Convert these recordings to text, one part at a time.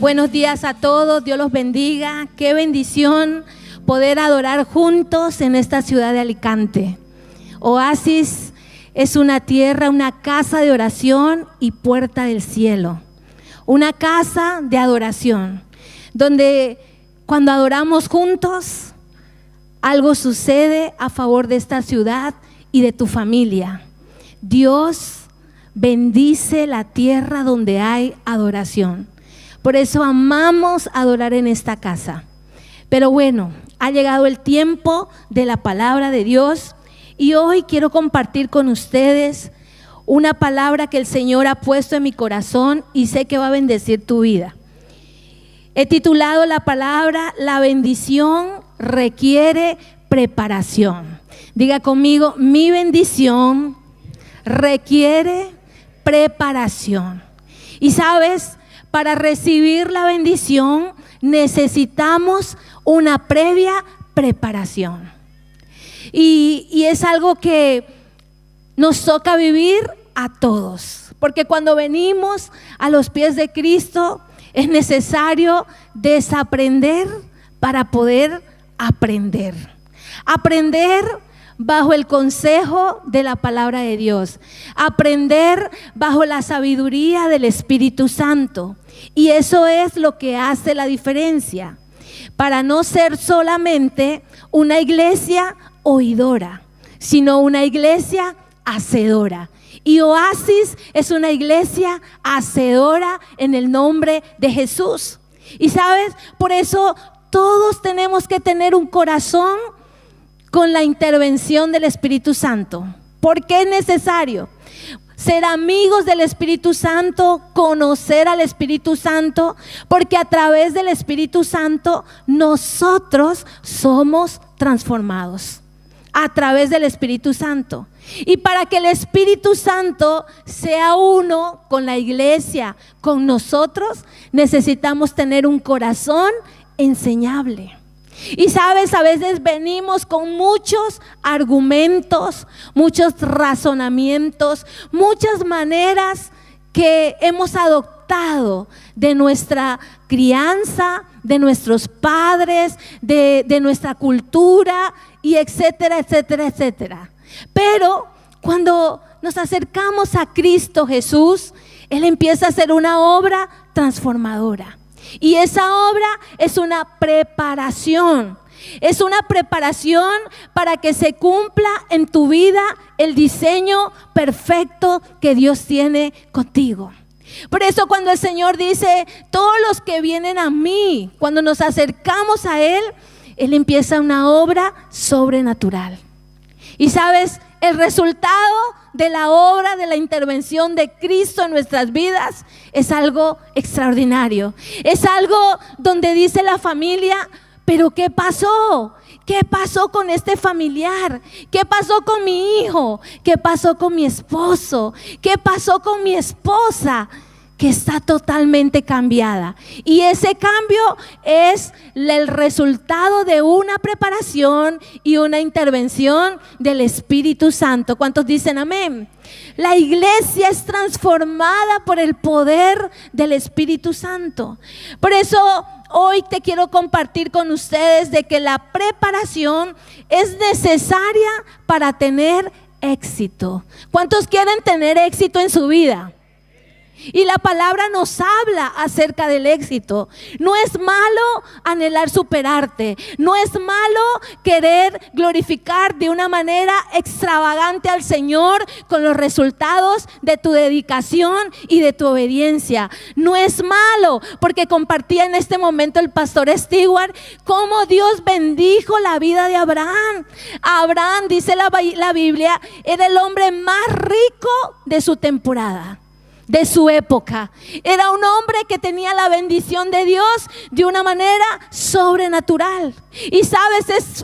Buenos días a todos, Dios los bendiga. Qué bendición poder adorar juntos en esta ciudad de Alicante. Oasis es una tierra, una casa de oración y puerta del cielo. Una casa de adoración, donde cuando adoramos juntos, algo sucede a favor de esta ciudad y de tu familia. Dios bendice la tierra donde hay adoración. Por eso amamos adorar en esta casa. Pero bueno, ha llegado el tiempo de la palabra de Dios y hoy quiero compartir con ustedes una palabra que el Señor ha puesto en mi corazón y sé que va a bendecir tu vida. He titulado la palabra: la bendición requiere preparación. Diga conmigo: mi bendición requiere preparación. Y sabes, para recibir la bendición necesitamos una previa preparación. Y es algo que nos toca vivir a todos, porque cuando venimos a los pies de Cristo es necesario desaprender para poder aprender. Aprender bajo el consejo de la palabra de Dios. Aprender bajo la sabiduría del Espíritu Santo. Y eso es lo que hace la diferencia. Para no ser solamente una iglesia oidora, sino una iglesia hacedora. Y Oasis es una iglesia hacedora en el nombre de Jesús. Y sabes, por eso todos tenemos que tener un corazón con la intervención del Espíritu Santo. ¿Por qué es necesario ser amigos del Espíritu Santo, conocer al Espíritu Santo? Porque a través del Espíritu Santo nosotros somos transformados. A través del Espíritu Santo. Y para que el Espíritu Santo sea uno con la iglesia, con nosotros, necesitamos tener un corazón enseñable. Y sabes, a veces venimos con muchos argumentos, muchos razonamientos, muchas maneras que hemos adoptado de nuestra crianza, de nuestros padres, de nuestra cultura, y etcétera, etcétera, etcétera. Pero cuando nos acercamos a Cristo Jesús, Él empieza a hacer una obra transformadora. Y esa obra es una preparación. Es una preparación para que se cumpla en tu vida el diseño perfecto que Dios tiene contigo. Por eso cuando el Señor dice: todos los que vienen a mí, cuando nos acercamos a Él, Él empieza una obra sobrenatural. Y sabes, el resultado de la obra, de la intervención de Cristo en nuestras vidas es algo extraordinario. Es algo donde dice la familia: pero ¿qué pasó? ¿Qué pasó con este familiar? ¿Qué pasó con mi hijo? ¿Qué pasó con mi esposo? ¿Qué pasó con mi esposa? Que está totalmente cambiada. Y ese cambio es el resultado de una preparación y una intervención del Espíritu Santo. ¿Cuántos dicen amén? La iglesia es transformada por el poder del Espíritu Santo. Por eso hoy te quiero compartir con ustedes de que la preparación es necesaria para tener éxito. ¿Cuántos quieren tener éxito en su vida? Y la palabra nos habla acerca del éxito. No es malo anhelar superarte. No es malo querer glorificar de una manera extravagante al Señor con los resultados de tu dedicación y de tu obediencia. No es malo, porque compartía en este momento el pastor Stewart cómo Dios bendijo la vida de Abraham. Abraham, dice la Biblia, era el hombre más rico de su temporada, de su época. Era un hombre que tenía la bendición de Dios de una manera sobrenatural. Y sabes,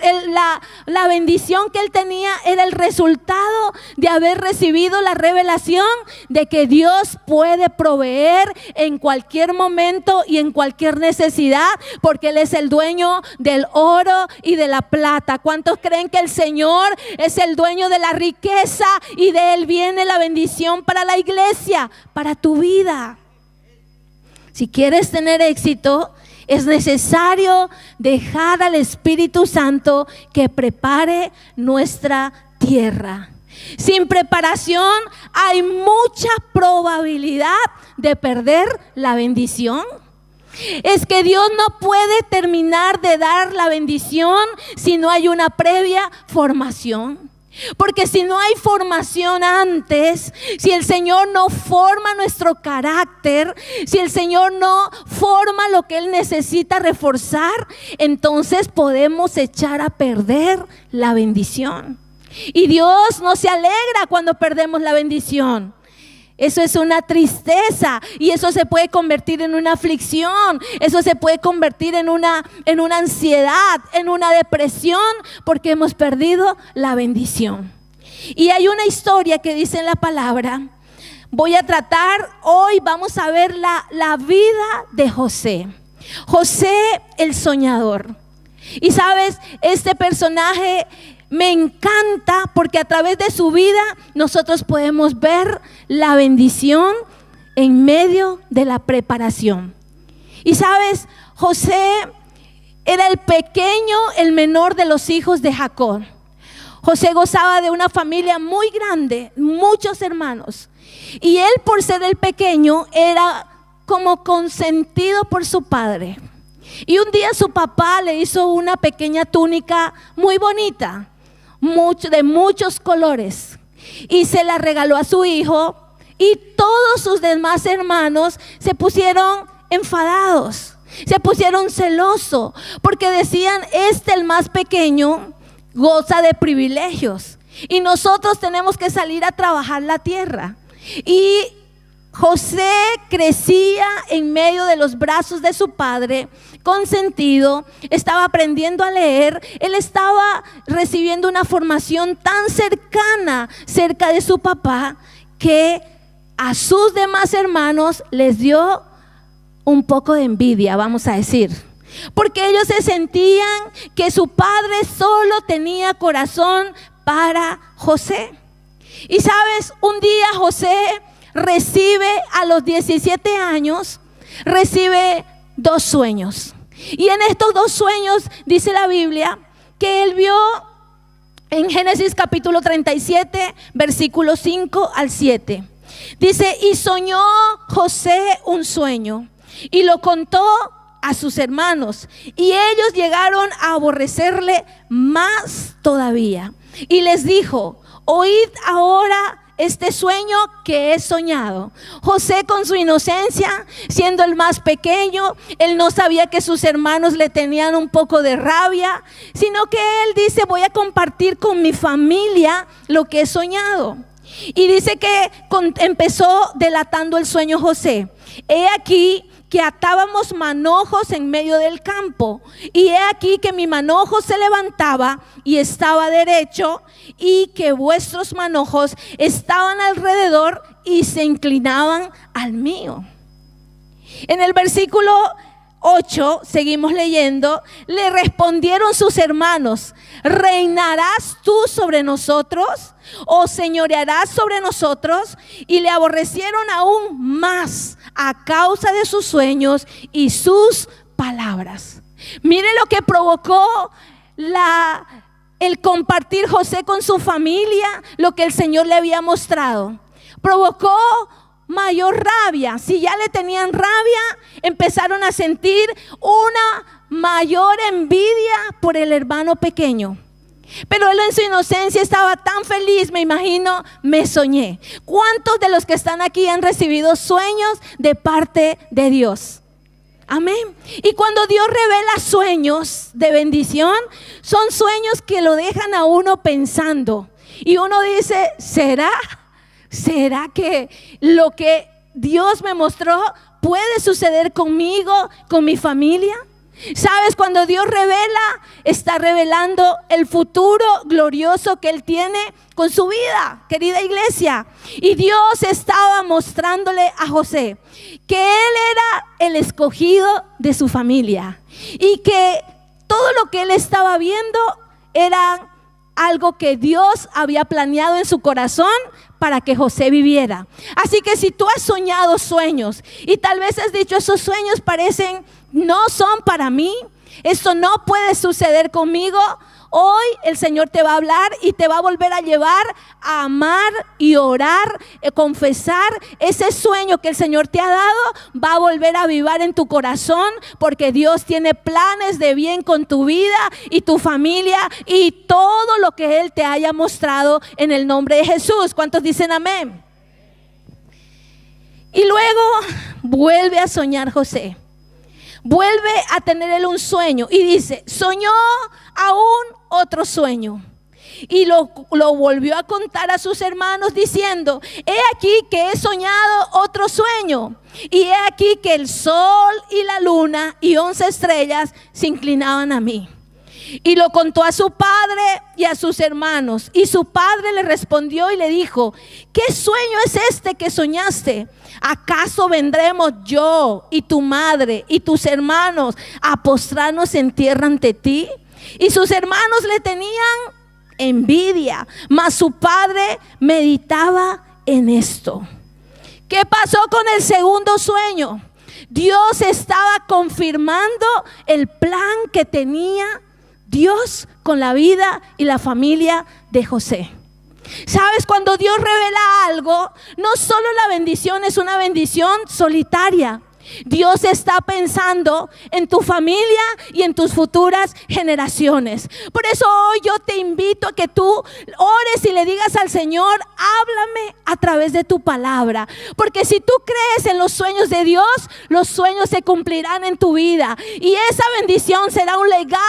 la bendición que él tenía era el resultado de haber recibido la revelación de que Dios puede proveer en cualquier momento y en cualquier necesidad, porque Él es el dueño del oro y de la plata. ¿Cuántos creen que el Señor es el dueño de la riqueza y de Él viene la bendición para la iglesia, para tu vida? Si quieres tener éxito, es necesario dejar al Espíritu Santo que prepare nuestra tierra. Sin preparación hay mucha probabilidad de perder la bendición. Es que Dios no puede terminar de dar la bendición si no hay una previa formación. Porque si no hay formación antes, si el Señor no forma nuestro carácter, si el Señor no forma lo que Él necesita reforzar, entonces podemos echar a perder la bendición. Y Dios no se alegra cuando perdemos la bendición. Eso es una tristeza y eso se puede convertir en una aflicción, eso se puede convertir en una ansiedad, en una depresión, porque hemos perdido la bendición. Y hay una historia que dice en la palabra, vamos a ver la vida de José. José el soñador. Y sabes, este personaje me encanta porque a través de su vida nosotros podemos ver la bendición en medio de la preparación. Y sabes, José era el menor de los hijos de Jacob. José gozaba de una familia muy grande, muchos hermanos. Y él, por ser el pequeño, era como consentido por su padre. Y un día su papá le hizo una pequeña túnica muy bonita, de muchos colores, y se la regaló a su hijo, y todos sus demás hermanos se pusieron enfadados, se pusieron celosos, porque decían, el más pequeño goza de privilegios y nosotros tenemos que salir a trabajar la tierra. Y José crecía en medio de los brazos de su padre, consentido, estaba aprendiendo a leer, él estaba recibiendo una formación tan cerca de su papá, que a sus demás hermanos les dio un poco de envidia, vamos a decir, porque ellos se sentían que su padre solo tenía corazón para José. Y sabes, un día José recibe a los 17 años, recibe 2 sueños. Y en estos 2 sueños dice la Biblia que él vio en Génesis capítulo 37, versículos 5 al 7. Dice, y soñó José un sueño y lo contó a sus hermanos, y ellos llegaron a aborrecerle más todavía. Y les dijo, oíd ahora este sueño que he soñado. José, con su inocencia, siendo el más pequeño, él no sabía que sus hermanos le tenían un poco de rabia, sino que él dice, voy a compartir con mi familia lo que he soñado. Y dice que empezó delatando el sueño José. He aquí que atábamos manojos en medio del campo, y he aquí que mi manojo se levantaba y estaba derecho, y que vuestros manojos estaban alrededor y se inclinaban al mío. En el versículo 8, seguimos leyendo, le respondieron sus hermanos, ¿reinarás tú sobre nosotros o señorearás sobre nosotros? Y le aborrecieron aún más a causa de sus sueños y sus palabras. Mire lo que provocó el compartir José con su familia, lo que el Señor le había mostrado. Provocó mayor rabia. Si ya le tenían rabia, empezaron a sentir una mayor envidia por el hermano pequeño. Pero él en su inocencia estaba tan feliz, me imagino, me soñé. ¿Cuántos de los que están aquí han recibido sueños de parte de Dios? Amén. Y cuando Dios revela sueños de bendición, son sueños que lo dejan a uno pensando. Y uno dice, ¿será que lo que Dios me mostró puede suceder conmigo, con mi familia? ¿Sabes? Cuando Dios revela, está revelando el futuro glorioso que Él tiene con su vida, querida iglesia. Y Dios estaba mostrándole a José que él era el escogido de su familia, y que todo lo que él estaba viendo era algo que Dios había planeado en su corazón para que José viviera. Así que si tú has soñado sueños y tal vez has dicho, esos sueños parecen, no son para mí, esto no puede suceder conmigo, hoy el Señor te va a hablar y te va a volver a llevar a amar y orar, confesar ese sueño que el Señor te ha dado, va a volver a avivar en tu corazón, porque Dios tiene planes de bien con tu vida y tu familia y todo lo que Él te haya mostrado en el nombre de Jesús. ¿Cuántos dicen amén? Y luego vuelve a soñar José. Vuelve a tener él un sueño y dice, soñó aún otro sueño. Y lo volvió a contar a sus hermanos diciendo, he aquí que he soñado otro sueño. Y he aquí que el sol y la luna y 11 estrellas se inclinaban a mí. Y lo contó a su padre y a sus hermanos. Y su padre le respondió y le dijo, ¿qué sueño es este que soñaste? ¿Acaso vendremos yo y tu madre y tus hermanos a postrarnos en tierra ante ti? Y sus hermanos le tenían envidia, mas su padre meditaba en esto. ¿Qué pasó con el segundo sueño? Dios estaba confirmando el plan que tenía Dios con la vida y la familia de José. ¿Sabes? Cuando Dios revela algo, no solo la bendición es una bendición solitaria. Dios está pensando en tu familia y en tus futuras generaciones. Por eso hoy yo te invito a que tú ores y le digas al Señor, háblame a través de tu palabra. Porque si tú crees en los sueños de Dios, los sueños se cumplirán en tu vida. Y esa bendición será un legado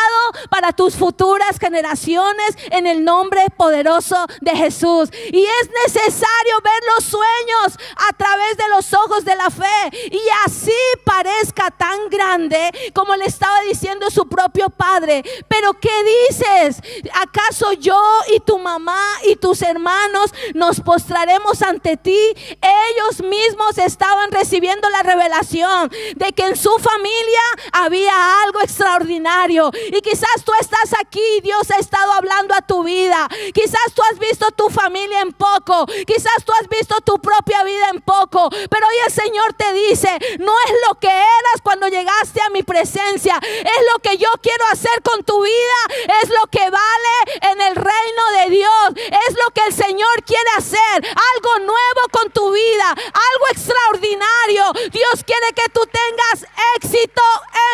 para tus futuras generaciones en el nombre poderoso de Jesús. Y es necesario ver los sueños a través de los ojos de la fe. Y así parezca tan grande como le estaba diciendo su propio padre. Pero ¿qué dices? ¿Acaso yo y tu mamá y tus hermanos nos postraremos ante ti? Ellos mismos estaban recibiendo la revelación de que en su familia había algo extraordinario. Y quizás tú estás aquí y Dios ha estado hablando a tu vida. Quizás tú has visto tu familia en poco. Quizás tú has visto tu propia vida en poco. Pero hoy el Señor te dice, no es lo que eras cuando llegaste a mi presencia, es lo que yo quiero hacer con tu vida, es lo que vale en el reino de Dios, es lo que el Señor quiere hacer, algo nuevo con tu vida, algo extraordinario. Dios quiere que tú tengas éxito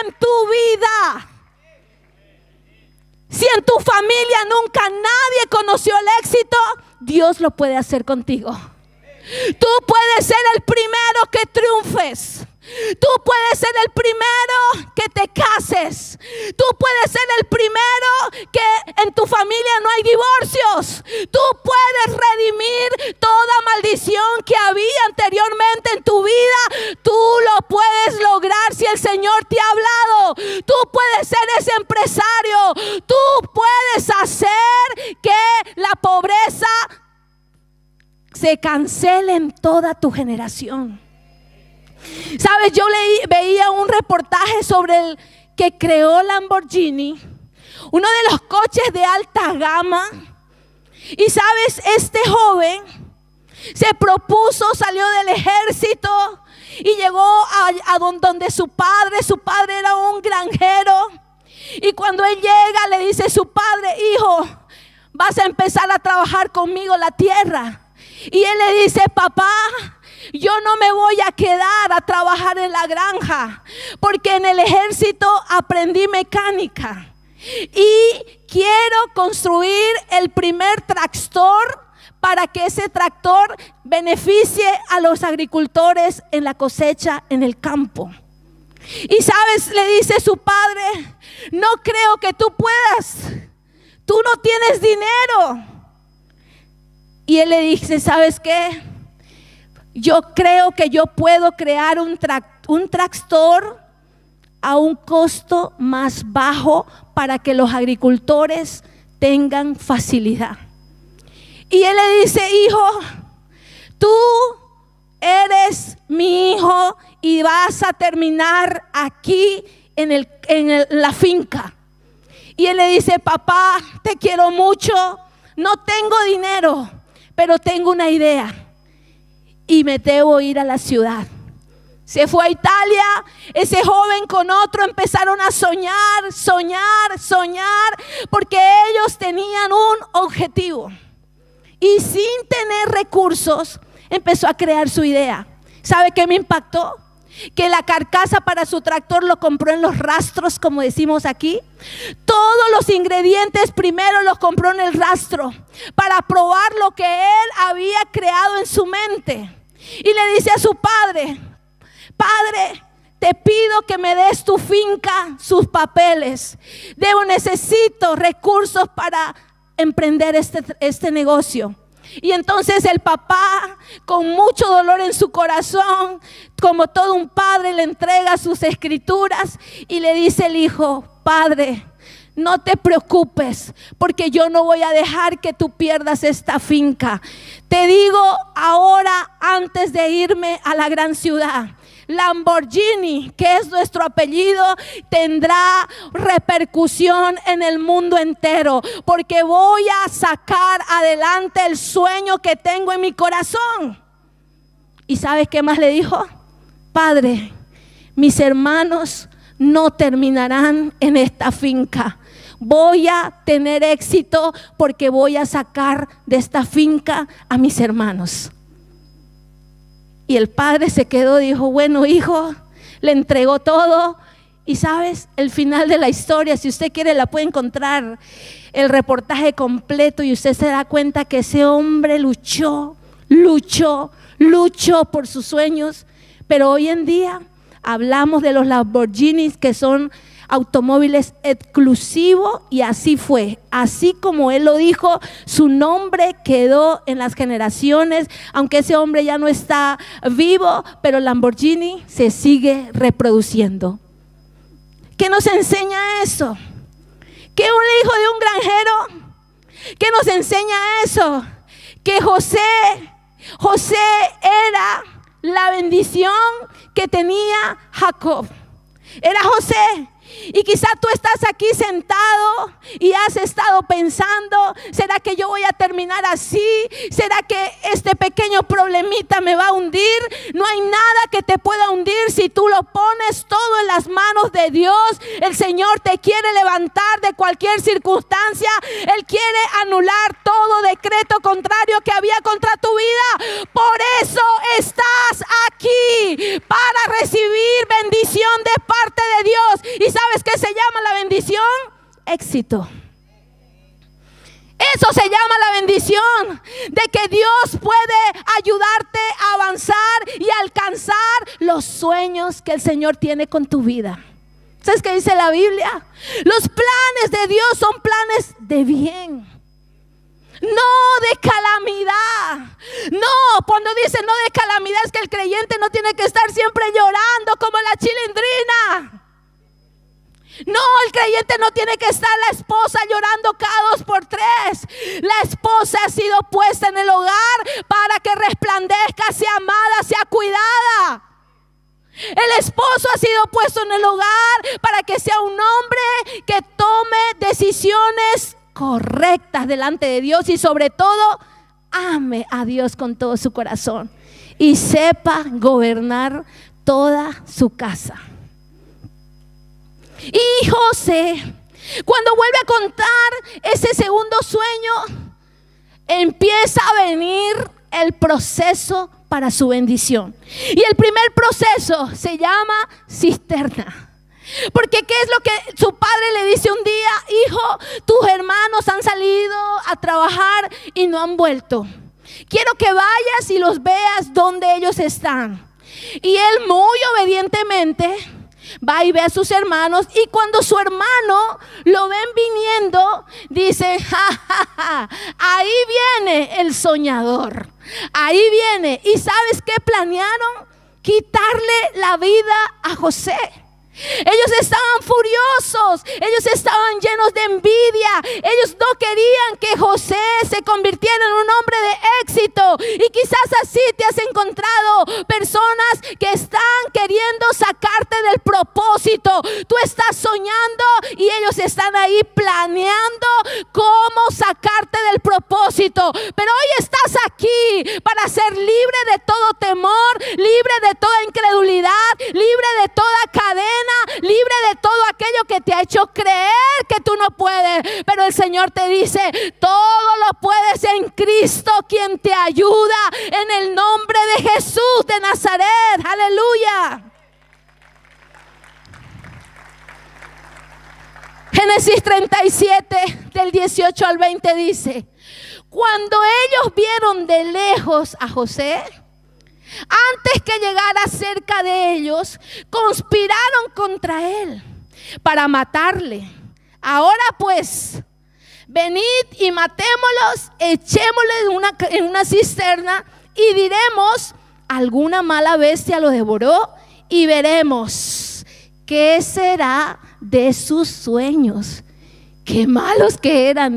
en tu vida. Si en tu familia nunca nadie conoció el éxito, Dios lo puede hacer contigo. Tú puedes ser el primero que triunfes. Tú puedes ser el primero que te cases. Tú puedes ser el primero que en tu familia no hay divorcios. Tú puedes redimir toda maldición que había anteriormente en tu vida. Tú lo puedes lograr si el Señor te ha hablado. Tú puedes ser ese empresario. Tú puedes hacer que la pobreza se cancele en toda tu generación. Sabes, yo veía un reportaje sobre el que creó Lamborghini, uno de los coches de alta gama. Y sabes, este joven se propuso, salió del ejército y llegó a donde su padre era un granjero. Y cuando él llega le dice a su padre, hijo, vas a empezar a trabajar conmigo la tierra. Y él le dice, papá, yo no me voy a quedar a trabajar en la granja, porque en el ejército aprendí mecánica y quiero construir el primer tractor para que ese tractor beneficie a los agricultores en la cosecha en el campo. Y sabes, le dice su padre, no creo que tú puedas, tú no tienes dinero. Y él le dice, ¿sabes qué? Yo creo que yo puedo crear un tractor a un costo más bajo para que los agricultores tengan facilidad. Y él le dice, hijo, tú eres mi hijo y vas a terminar aquí en la finca. Y él le dice, papá, te quiero mucho, no tengo dinero, pero tengo una idea y me debo ir a la ciudad. Se fue a Italia, ese joven con otro empezaron a soñar, porque ellos tenían un objetivo. Y sin tener recursos, empezó a crear su idea. ¿Sabe qué me impactó? Que la carcasa para su tractor lo compró en los rastros, como decimos aquí. Todos los ingredientes primero los compró en el rastro para probar lo que él había creado en su mente. Y le dice a su padre: Padre, te pido que me des tu finca, sus papeles. Necesito recursos para emprender este negocio. Y entonces el papá, con mucho dolor en su corazón, como todo un padre, le entrega sus escrituras y le dice el hijo: Padre, no te preocupes, porque yo no voy a dejar que tú pierdas esta finca. Te digo ahora, antes de irme a la gran ciudad, Lamborghini, que es nuestro apellido, tendrá repercusión en el mundo entero, porque voy a sacar adelante el sueño que tengo en mi corazón. ¿Y sabes qué más le dijo? Padre, mis hermanos no terminarán en esta finca. Voy a tener éxito porque voy a sacar de esta finca a mis hermanos. Y el padre se quedó, dijo: bueno, hijo, le entregó todo. Y sabes, el final de la historia, si usted quiere la puede encontrar, el reportaje completo, y usted se da cuenta que ese hombre luchó por sus sueños. Pero hoy en día hablamos de los Lamborghinis, que son automóviles exclusivos, y así fue, así como él lo dijo, su nombre quedó en las generaciones, aunque ese hombre ya no está vivo, pero Lamborghini se sigue reproduciendo. ¿Qué nos enseña eso? Que un hijo de un granjero, ¿qué nos enseña eso? Que José era la bendición que tenía Jacob. Era José. Y quizá tú estás aquí sentado y has estado pensando: ¿será que yo voy a terminar así? ¿Será que este pequeño problemita me va a hundir? No hay nada que te pueda hundir si tú lo pones todo en las manos de Dios. El Señor te quiere levantar de cualquier circunstancia. Él quiere anular todo decreto contrario que había contra tu vida. Por eso estás aquí, para recibir bendición de parte de Dios. ¿Y sabes qué se llama la bendición? Éxito. Eso se llama la bendición, de que Dios puede ayudarte a avanzar y alcanzar los sueños que el Señor tiene con tu vida. ¿Sabes qué dice la Biblia? Los planes de Dios son planes de bien, no de calamidad. No, cuando dice no de calamidad, es que el creyente no tiene que estar siempre llorando como la chilindrina. No, el creyente no tiene que estar la esposa llorando cada 2 por 3. La esposa ha sido puesta en el hogar para que resplandezca, sea amada, sea cuidada. El esposo ha sido puesto en el hogar para que sea un hombre que tome decisiones correctas delante de Dios, y sobre todo ame a Dios con todo su corazón y sepa gobernar toda su casa. Y José, cuando vuelve a contar ese segundo sueño, empieza a venir el proceso para su bendición. Y el primer proceso se llama cisterna. Porque ¿qué es lo que su padre le dice un día? Hijo, tus hermanos han salido a trabajar y no han vuelto. Quiero que vayas y los veas donde ellos están. Y él muy obedientemente va y ve a sus hermanos, y cuando su hermano lo ven viniendo, dice: ahí viene el soñador, ahí viene. ¿Y sabes qué planearon? Quitarle la vida a José. Ellos estaban furiosos, ellos estaban llenos de envidia. Ellos no querían que José se convirtiera en un hombre de éxito. Y quizás así te has encontrado personas que están queriendo sacarte del propósito. Tú estás soñando y ellos están ahí planeando cómo sacarte del propósito. Pero hoy estás aquí para ser libre de todo temor, libre de toda incredulidad, libre de toda cadena, libre de todo aquello que te ha hecho creer que tú no puedes. Pero el Señor te dice: todo lo puedes en Cristo, quien te ayuda, en el nombre de Jesús de Nazaret. Aleluya. Génesis 37 del 18 al 20 dice: cuando ellos vieron de lejos a José, antes que llegara cerca de ellos, conspiraron contra él para matarle. Ahora pues, venid y matémoslos, echémosle en una cisterna y diremos: alguna mala bestia lo devoró, y veremos qué será de sus sueños. Qué malos que eran,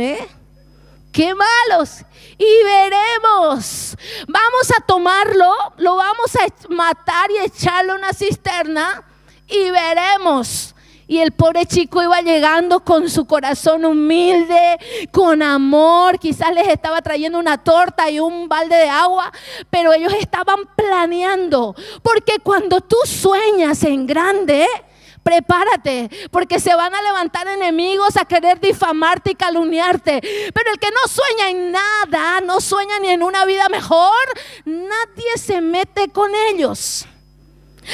qué malos. Y veremos, vamos a tomarlo, lo vamos a matar y echarlo en una cisterna y veremos. Y el pobre chico iba llegando con su corazón humilde, con amor. Quizás les estaba trayendo una torta y un balde de agua, pero ellos estaban planeando. Porque cuando tú sueñas en grande, prepárate, porque se van a levantar enemigos a querer difamarte y calumniarte. Pero el que no sueña en nada, no sueña ni en una vida mejor, nadie se mete con ellos.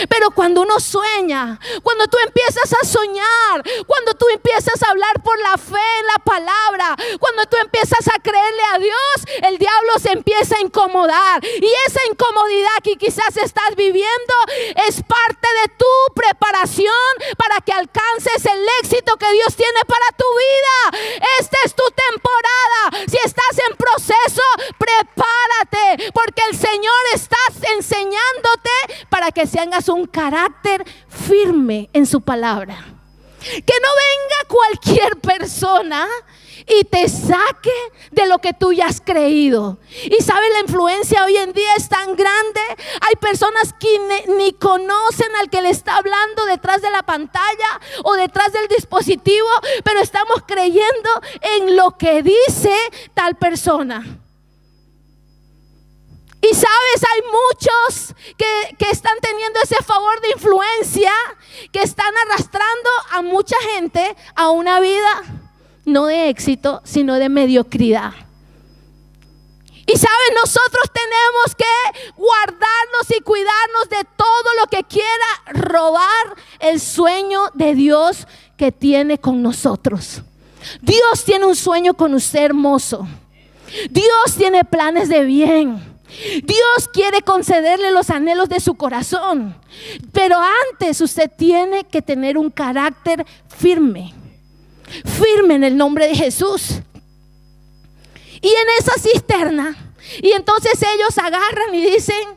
Pero cuando uno sueña, cuando tú empiezas a soñar, cuando tú empiezas a hablar por la fe en la palabra, cuando tú empiezas a creerle a Dios, el diablo se empieza a incomodar. Y esa incomodidad que quizás estás viviendo es parte de tu preparación para que alcances el éxito que Dios tiene para tu vida. Esta es tu temporada. Si estás en proceso, prepárate, porque el Señor está enseñándote para que tengas un carácter firme en su palabra. Que no venga cualquier persona y te saque de lo que tú ya has creído. Y sabes, la influencia hoy en día es tan grande. Hay personas que ni conocen al que le está hablando detrás de la pantalla o detrás del dispositivo, pero estamos creyendo en lo que dice tal persona. Y sabes, hay muchos que están teniendo ese favor de influencia, que están arrastrando a mucha gente a una vida no de éxito, sino de mediocridad. Y sabes, nosotros tenemos que guardarnos y cuidarnos de todo lo que quiera robar el sueño de Dios que tiene con nosotros. Dios tiene un sueño con usted hermoso. Dios tiene planes de bien. Dios quiere concederle los anhelos de su corazón, pero antes usted tiene que tener un carácter firme, firme en el nombre de Jesús. Y en esa cisterna, y entonces ellos agarran y dicen,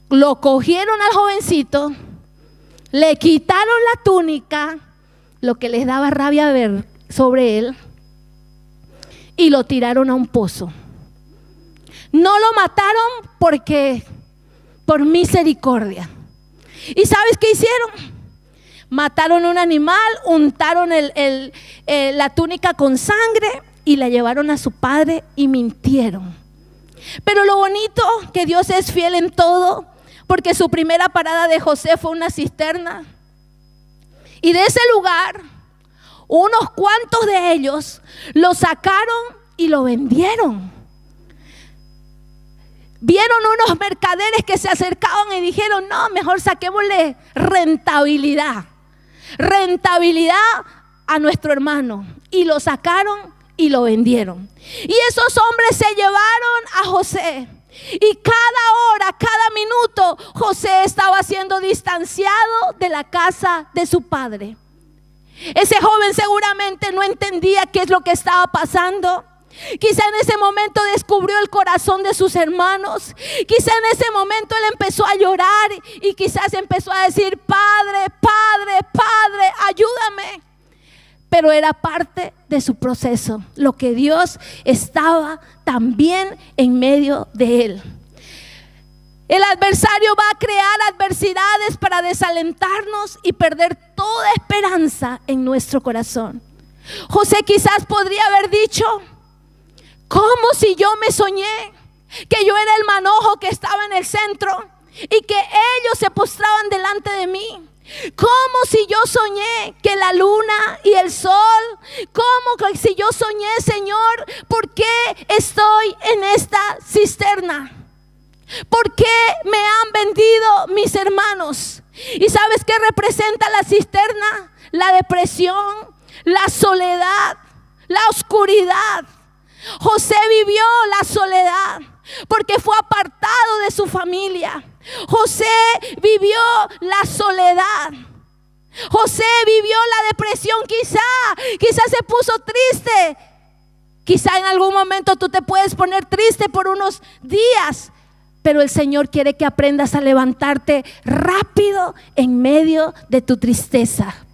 lo cogieron al jovencito, le quitaron la túnica, lo que les daba rabia ver sobre él, y lo tiraron a un pozo. No lo mataron porque por misericordia. ¿Y sabes qué hicieron? Mataron un animal, untaron la túnica con sangre y la llevaron a su padre y mintieron. Pero lo bonito que Dios es fiel en todo, porque su primera parada de José fue una cisterna. Y de ese lugar, unos cuantos de ellos lo sacaron y lo vendieron. Vieron unos mercaderes que se acercaban y dijeron, no, mejor saquémosle rentabilidad a nuestro hermano. Y lo sacaron y lo vendieron. Y esos hombres se llevaron a José. Y cada hora, cada minuto, José estaba siendo distanciado de la casa de su padre. Ese joven seguramente no entendía qué es lo que estaba pasando. Quizá en ese momento descubrió el corazón de sus hermanos. Quizá en ese momento él empezó a llorar y quizás empezó a decir: Padre, Padre, Padre, ayúdame. Pero era parte de su proceso, lo que Dios estaba también en medio de él. El adversario va a crear adversidades para desalentarnos y perder toda esperanza en nuestro corazón. José quizás podría haber dicho: ¿cómo si yo me soñé que yo era el manojo que estaba en el centro y que ellos se postraban delante de mí? ¿Cómo si yo soñé que la luna y el sol? ¿Cómo si yo soñé, Señor? ¿Por qué estoy en esta cisterna? ¿Por qué me han vendido mis hermanos? ¿Y sabes qué representa la cisterna? La depresión, la soledad, la oscuridad. José vivió la soledad porque fue apartado de su familia. José vivió la soledad. José vivió la depresión. Quizá se puso triste. Quizá en algún momento tú te puedes poner triste por unos días, pero el Señor quiere que aprendas a levantarte rápido en medio de tu tristeza.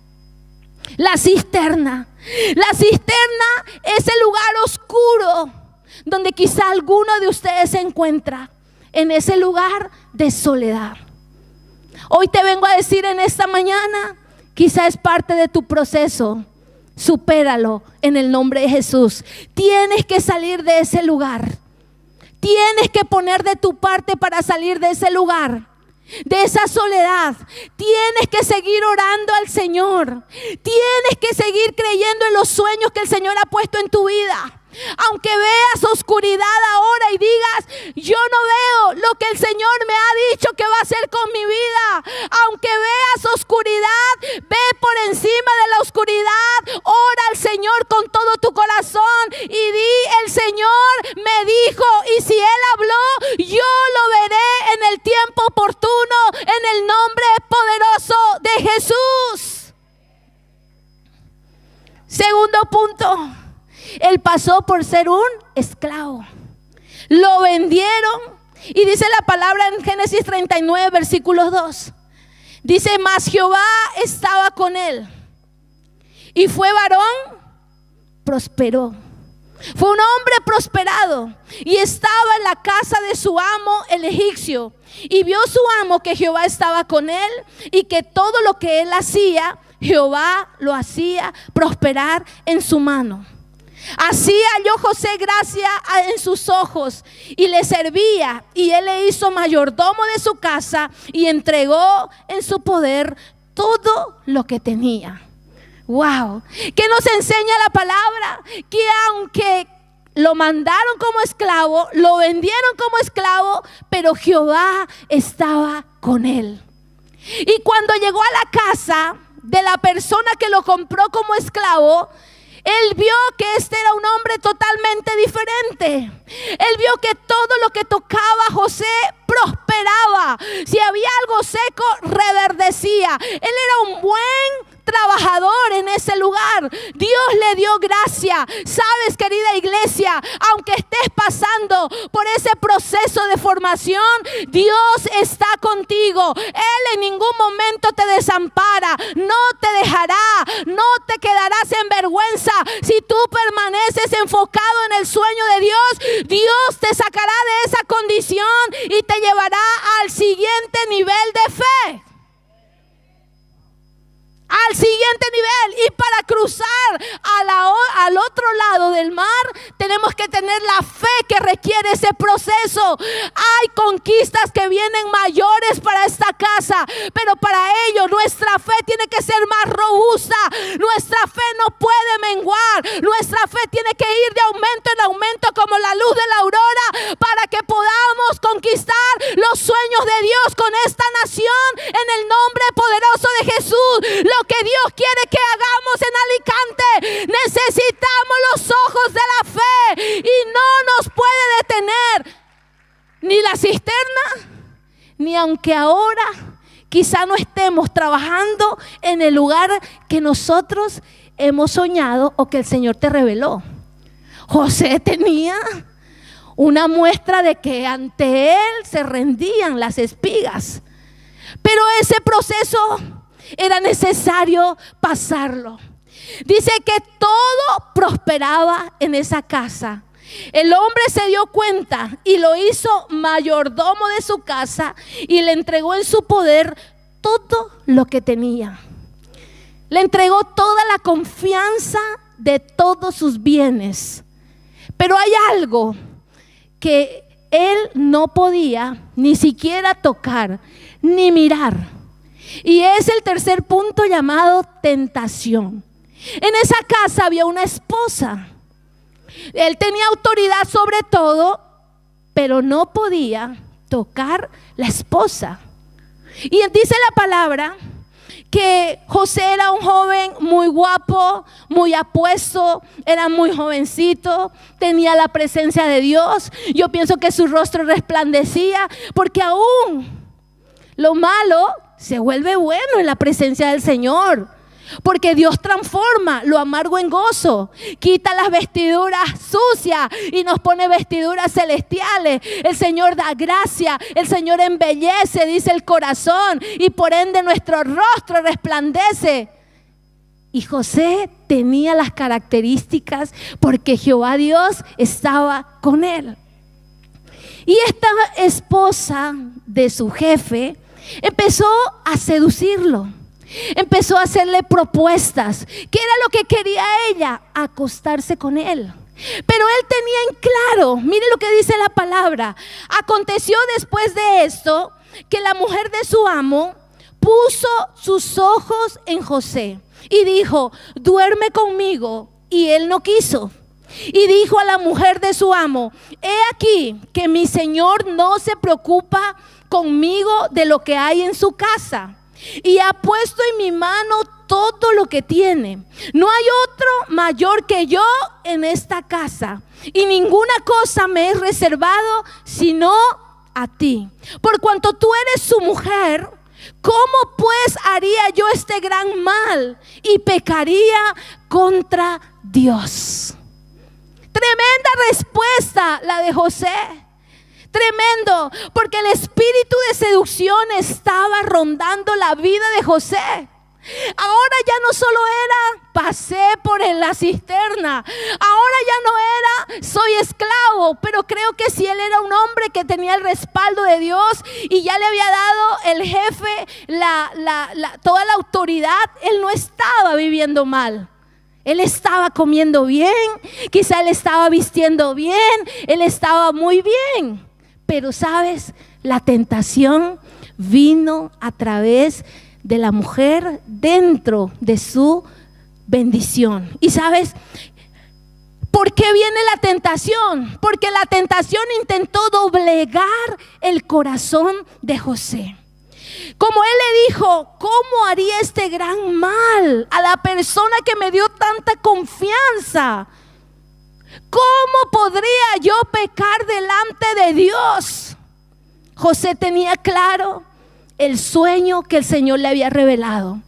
La cisterna. La cisterna es el lugar oscuro donde quizá alguno de ustedes se encuentra, en ese lugar de soledad. Hoy te vengo a decir en esta mañana, quizá es parte de tu proceso. Supéralo en el nombre de Jesús. Tienes que salir de ese lugar. Tienes que poner de tu parte para salir de ese lugar, de esa soledad. Tienes que seguir orando al Señor. Tienes que seguir creyendo en los sueños que el Señor ha puesto en tu vida. Aunque veas oscuridad ahora y digas: yo no veo lo que el Señor me ha dicho que va a hacer con mi vida. Aunque veas oscuridad, ve por encima de la oscuridad. Ora al Señor con todo tu corazón y di: el Señor me dijo, y si Él habló, yo lo veré en el tiempo oportuno, en el nombre poderoso de Jesús. Segundo punto. Él pasó por ser un esclavo. Lo vendieron. Y dice la palabra en Génesis 39, versículos 2. Dice: mas Jehová estaba con él. Y fue varón, prosperó. Fue un hombre prosperado. Y estaba en la casa de su amo, el egipcio. Y vio su amo que Jehová estaba con él. Y que todo lo que él hacía, Jehová lo hacía prosperar en su mano. Así halló José gracia en sus ojos y le servía, y él le hizo mayordomo de su casa y entregó en su poder todo lo que tenía. Wow, ¿qué nos enseña la palabra? Que aunque lo mandaron como esclavo, lo vendieron como esclavo, pero Jehová estaba con él. Y cuando llegó a la casa de la persona que lo compró como esclavo, él vio que este era un hombre totalmente diferente. Él vio que todo lo que tocaba José prosperaba. Si había algo seco, reverdecía. Él era un buen trabajador en ese lugar. Dios le dio gracia. Sabes, querida iglesia, aunque estés pasando por ese proceso de formación, Dios está contigo. Él en ningún momento te desampara, no te dejará, no te quedarás en vergüenza. Si tú permaneces enfocado en el sueño de Dios, Dios te sacará de esa condición y te llevará al siguiente nivel de fe. Al siguiente nivel. Y para cruzar al otro lado del mar, tenemos que tener la fe que requiere ese proceso. Hay conquistas que vienen mayores para esta casa, pero para ello nuestra fe tiene que ser más robusta. Nuestra fe no puede menguar. Nuestra fe tiene que ir de aumento en aumento como la luz de la aurora, para que podamos conquistar los sueños de Dios con esta nación en el nombre poderoso de Jesús. Lo que Dios quiere que hagamos en Alicante, necesitamos los ojos de la fe, y no nos puede detener ni la cisterna, ni aunque ahora quizá no estemos trabajando en el lugar que nosotros hemos soñado o que el Señor te reveló. José tenía una muestra de que ante él se rendían las espigas. Pero ese proceso era necesario pasarlo. Dice que todo prosperaba en esa casa. El hombre se dio cuenta y lo hizo mayordomo de su casa y le entregó en su poder todo lo que tenía. Le entregó toda la confianza de todos sus bienes. Pero hay algo que él no podía ni siquiera tocar ni mirar. Y es el tercer punto llamado tentación. En esa casa había una esposa. Él tenía autoridad sobre todo, pero no podía tocar la esposa. Y dice la palabra que José era un joven muy guapo, muy apuesto, era muy jovencito, tenía la presencia de Dios. Yo pienso que su rostro resplandecía, porque aún lo malo se vuelve bueno en la presencia del Señor. Porque Dios transforma lo amargo en gozo, quita las vestiduras sucias y nos pone vestiduras celestiales. El Señor da gracia, el Señor embellece, dice el corazón, y por ende nuestro rostro resplandece. Y José tenía las características porque Jehová Dios estaba con él. Y esta esposa de su jefe empezó a seducirlo. Empezó a hacerle propuestas. ¿Qué era lo que quería ella? Acostarse con él. Pero él tenía en claro, mire lo que dice la palabra. Aconteció después de esto que la mujer de su amo puso sus ojos en José y dijo: duerme conmigo. Y él no quiso. Y dijo a la mujer de su amo: he aquí que mi señor no se preocupa conmigo de lo que hay en su casa, y ha puesto en mi mano todo lo que tiene. No hay otro mayor que yo en esta casa, y ninguna cosa me es reservado sino a ti. Por cuanto tú eres su mujer, ¿cómo pues haría yo este gran mal y pecaría contra Dios? Tremenda respuesta la de José. Tremendo, porque el espíritu de seducción estaba rondando la vida de José. Ahora ya no solo era pasé por la cisterna, ahora ya no era soy esclavo, pero creo que si él era un hombre que tenía el respaldo de Dios y ya le había dado el jefe toda la autoridad, él no estaba viviendo mal. Él estaba comiendo bien, quizá él estaba vistiendo bien, él estaba muy bien. Pero sabes, la tentación vino a través de la mujer dentro de su bendición. Y sabes, ¿por qué viene la tentación? Porque la tentación intentó doblegar el corazón de José. Como él le dijo: ¿cómo haría este gran mal a la persona que me dio tanta confianza? ¿Cómo podría yo pecar delante de Dios? José tenía claro el sueño que el Señor le había revelado.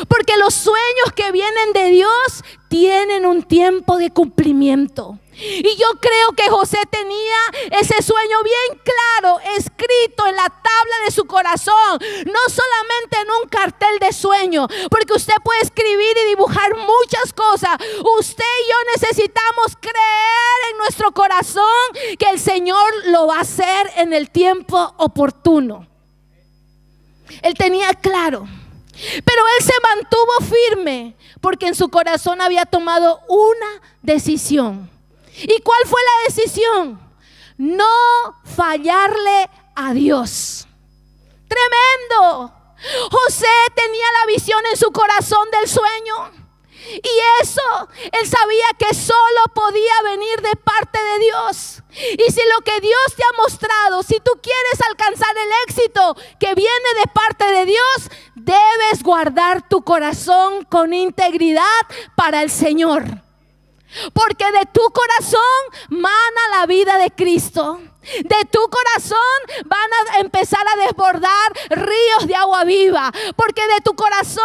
Porque los sueños que vienen de Dios tienen un tiempo de cumplimiento. Y yo creo que José tenía ese sueño bien claro, escrito en la tabla de su corazón, no solamente en un cartel de sueño, porque usted puede escribir y dibujar muchas cosas. Usted y yo necesitamos creer en nuestro corazón que el Señor lo va a hacer en el tiempo oportuno. Él tenía claro, pero él se mantuvo firme porque en su corazón había tomado una decisión. ¿Y cuál fue la decisión? No fallarle a Dios. Tremendo. José tenía la visión en su corazón del sueño, y eso él sabía que solo podía venir de parte de Dios. Y si lo que Dios te ha mostrado, si tú quieres alcanzar el éxito que viene de parte de Dios, debes guardar tu corazón con integridad para el Señor. Porque de tu corazón mana la vida de Cristo. De tu corazón a empezar a desbordar ríos de agua viva, porque de tu corazón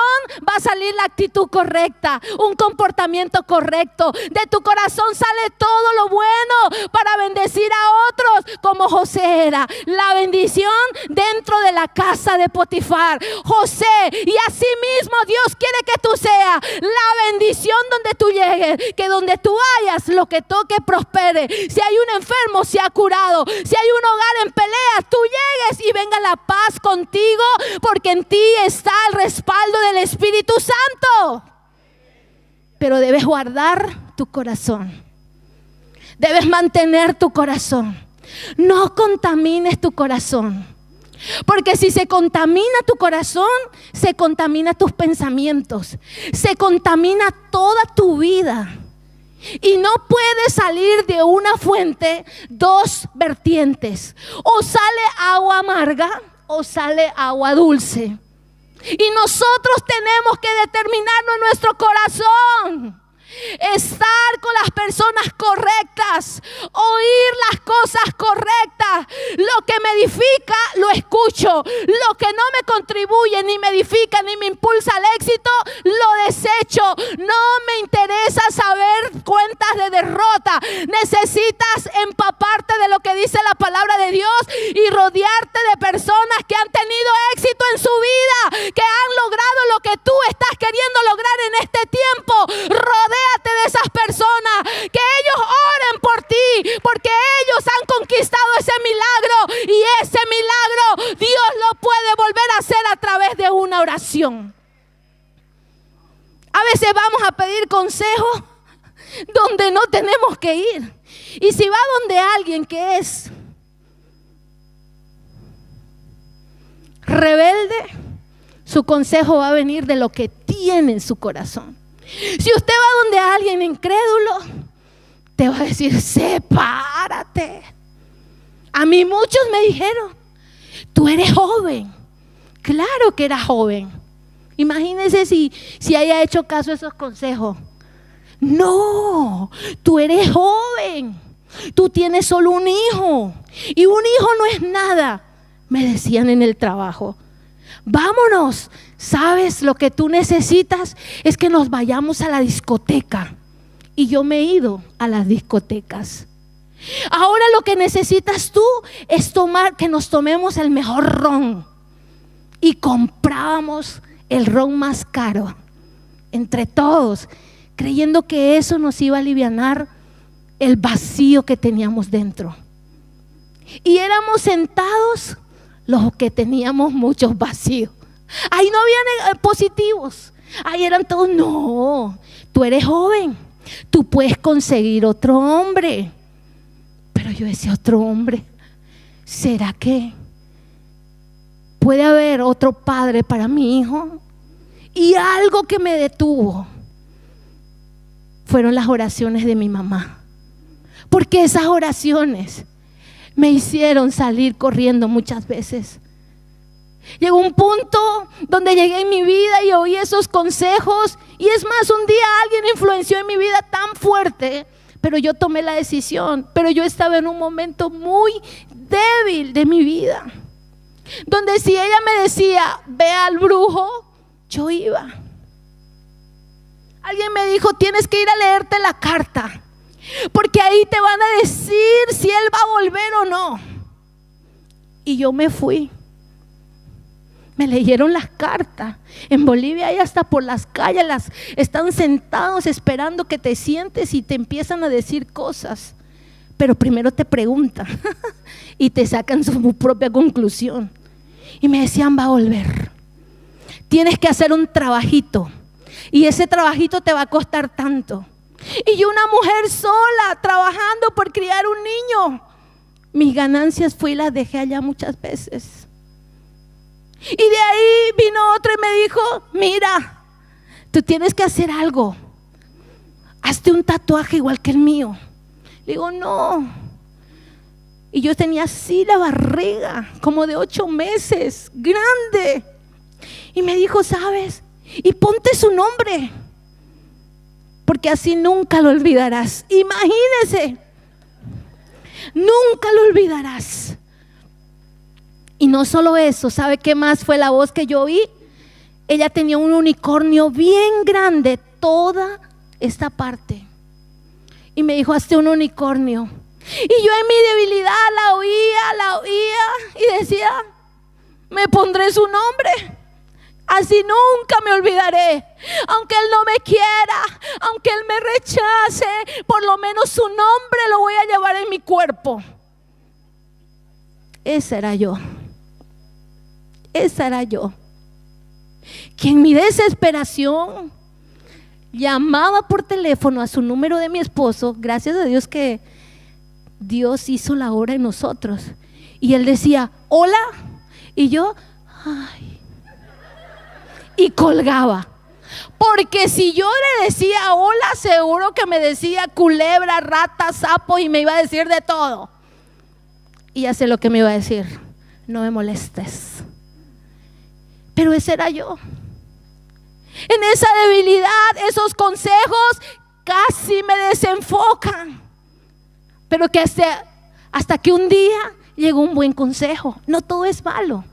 va a salir la actitud correcta, un comportamiento correcto. De tu corazón sale todo lo bueno para bendecir a otros, como José era. La bendición dentro de la casa de Potifar. José, y así mismo Dios quiere que tú seas la bendición donde tú llegues, que donde tú vayas, lo que toque prospere. Si hay un enfermo, sea curado. Si hay un hogar en peleas, tú llegues y venga la paz contigo, porque en ti está el respaldo del Espíritu Santo. Pero debes guardar tu corazón. Debes mantener tu corazón. No contamines tu corazón. Porque si se contamina tu corazón, se contamina tus pensamientos, se contamina toda tu vida. Y no puede salir de una fuente dos vertientes. O sale agua amarga o sale agua dulce. Y nosotros tenemos que determinarlo en nuestro corazón. Estar con las personas correctas, oír las cosas correctas. Lo que me edifica lo escucho, lo que no me contribuye, ni me edifica, ni me impulsa al éxito, lo desecho. No me interesa saber cuentas de derrota. Necesitas empaparte de lo que dice la palabra de Dios y rodearte de personas que han tenido éxito en su vida, que han logrado lo que tú estás queriendo lograr en este tiempo. Rodéate de esas personas, que ellos oren por ti, porque ellos han conquistado ese milagro, y ese milagro Dios lo puede volver a hacer a través de una oración. A veces vamos a pedir consejo donde no tenemos que ir, y si va donde alguien que es rebelde, su consejo va a venir de lo que tiene en su corazón. Si usted va donde alguien incrédulo, te va a decir: sepárate. A mí muchos me dijeron: tú eres joven. Claro que era joven. Imagínese si haya hecho caso a esos consejos. No, tú eres joven. Tú tienes solo un hijo, y un hijo no es nada, me decían en el trabajo. Vámonos. ¿Sabes? Lo que tú necesitas es que nos vayamos a la discoteca. Y yo me he ido a las discotecas. Ahora lo que necesitas tú es que nos tomemos el mejor ron. Y comprábamos el ron más caro entre todos, creyendo que eso nos iba a alivianar el vacío que teníamos dentro. Y éramos sentados los que teníamos muchos vacíos. Ahí no habían positivos. Ahí eran todos: no, tú eres joven, tú puedes conseguir otro hombre. Pero yo decía: otro hombre, ¿será que puede haber otro padre para mi hijo? Y algo que me detuvo fueron las oraciones de mi mamá, porque esas oraciones me hicieron salir corriendo muchas veces. Llegó un punto donde llegué en mi vida y oí esos consejos, y es más, un día alguien influenció en mi vida tan fuerte, pero yo tomé la decisión. Pero yo estaba en un momento muy débil de mi vida, donde si ella me decía: ve al brujo, yo iba. Alguien me dijo: tienes que ir a leerte la carta, porque ahí te van a decir si él va a volver o no. Y yo me fui. Me leyeron las cartas. En Bolivia hay hasta por las calles, están sentados esperando que te sientes y te empiezan a decir cosas. Pero primero te preguntan y te sacan su propia conclusión. Y me decían: va a volver. Tienes que hacer un trabajito, y ese trabajito te va a costar tanto. Y yo, una mujer sola, trabajando por criar un niño, mis ganancias fui y las dejé allá muchas veces. Y de ahí vino otro y me dijo: mira, tú tienes que hacer algo, hazte un tatuaje igual que el mío. Le digo: no. Y yo tenía así la barriga, como de 8 meses, grande. Y me dijo: ¿sabes? Y ponte su nombre, porque así nunca lo olvidarás. Imagínese, nunca lo olvidarás. Y no solo eso, ¿sabe qué más fue la voz que yo oí? Ella tenía un unicornio bien grande, toda esta parte. Y me dijo, hazte un unicornio. Y yo en mi debilidad la oía y decía, me pondré su nombre. Así nunca me olvidaré. Aunque Él no me quiera, aunque Él me rechace, por lo menos su nombre lo voy a llevar en mi cuerpo. Esa era yo. Esa era yo. Que en mi desesperación llamaba por teléfono a su número de mi esposo. Gracias a Dios que Dios hizo la obra en nosotros. Y él decía, hola. Y yo, ay. Y colgaba. Porque si yo le decía hola, seguro que me decía culebra, rata, sapo y me iba a decir de todo. Y ya sé lo que me iba a decir. No me molestes. Pero ese era yo. En esa debilidad, esos consejos casi me desenfocan. Pero que hasta que un día llegó un buen consejo. No todo es malo.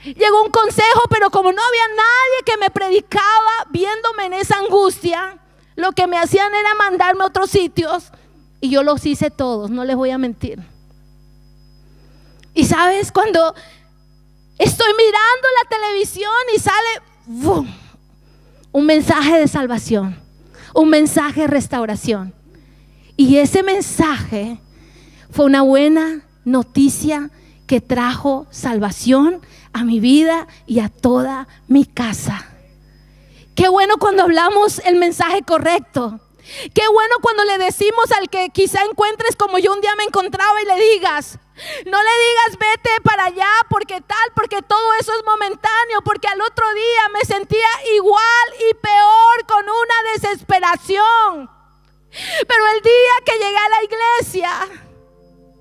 Llegó un consejo, pero como no había nadie que me predicaba viéndome en esa angustia, lo que me hacían era mandarme a otros sitios. Y yo los hice todos, no les voy a mentir. Y sabes, cuando estoy mirando la televisión y sale ¡bum!, un mensaje de salvación, un mensaje de restauración. Y ese mensaje fue una buena noticia que trajo salvación a mi vida y a toda mi casa. Qué bueno cuando hablamos el mensaje correcto. Qué bueno cuando le decimos al que quizá encuentres como yo un día me encontraba y le digas, no le digas vete para allá porque tal, porque todo eso es momentáneo, porque al otro día me sentía igual y peor con una desesperación. Pero el día que llegué a la iglesia,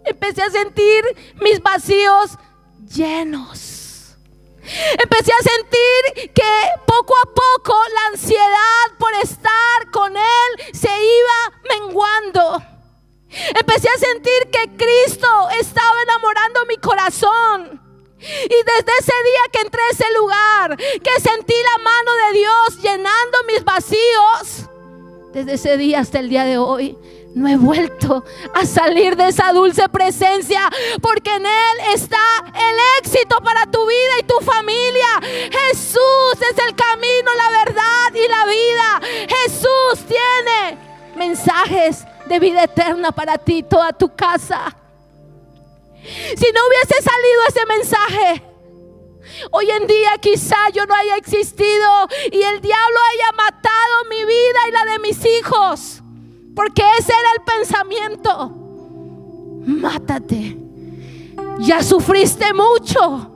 empecé a sentir mis vacíos llenos. Empecé a sentir que poco a poco la ansiedad por estar con Él se iba menguando. Empecé a sentir que Cristo estaba enamorando mi corazón. Y desde ese día que entré a ese lugar, que sentí la mano de Dios llenando mis vacíos, desde ese día hasta el día de hoy no he vuelto a salir de esa dulce presencia, porque en Él está el éxito para tu vida y tu familia. Jesús es el camino, la verdad y la vida. Jesús tiene mensajes de vida eterna para ti y toda tu casa. Si no hubiese salido ese mensaje, hoy en día quizá yo no haya existido y el diablo haya matado mi vida y la de mis hijos, porque ese era el pensamiento. Mátate, ya sufriste mucho,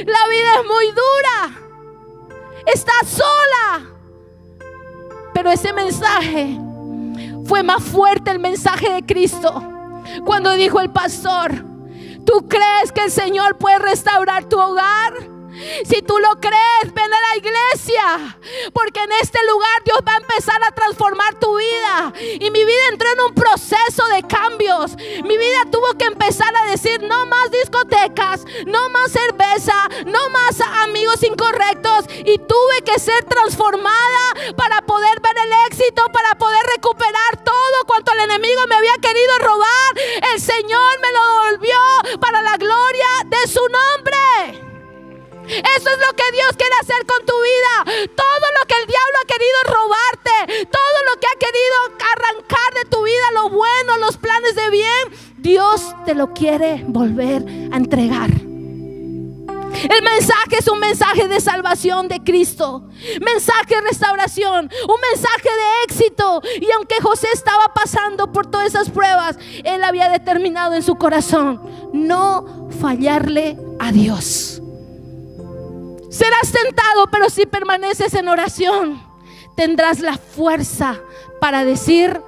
la vida es muy dura, estás sola. Pero ese mensaje fue más fuerte, el mensaje de Cristo, cuando dijo el pastor, ¿tú crees que el Señor puede restaurar tu hogar? Si tú lo crees, ven a la iglesia, porque en este lugar Dios va a empezar a transformar tu vida. Y mi vida entró en un proceso de cambios. Mi vida tuvo que empezar a decir no más discotecas, no más cerveza, no más amigos incorrectos. Y tuve que ser transformada para poder ver el éxito, para poder recuperar todo cuanto el enemigo me había querido robar. El Señor me lo devolvió para la gloria de su nombre. Eso es lo que Dios quiere hacer con tu vida. Todo lo que el diablo ha querido robarte, todo lo que ha querido arrancar de tu vida, lo bueno, los planes de bien, Dios te lo quiere volver a entregar. El mensaje es un mensaje de salvación de Cristo, mensaje de restauración, un mensaje de éxito. Y aunque José estaba pasando por todas esas pruebas, él había determinado en su corazón no fallarle a Dios. Serás tentado, pero si permaneces en oración, tendrás la fuerza para decir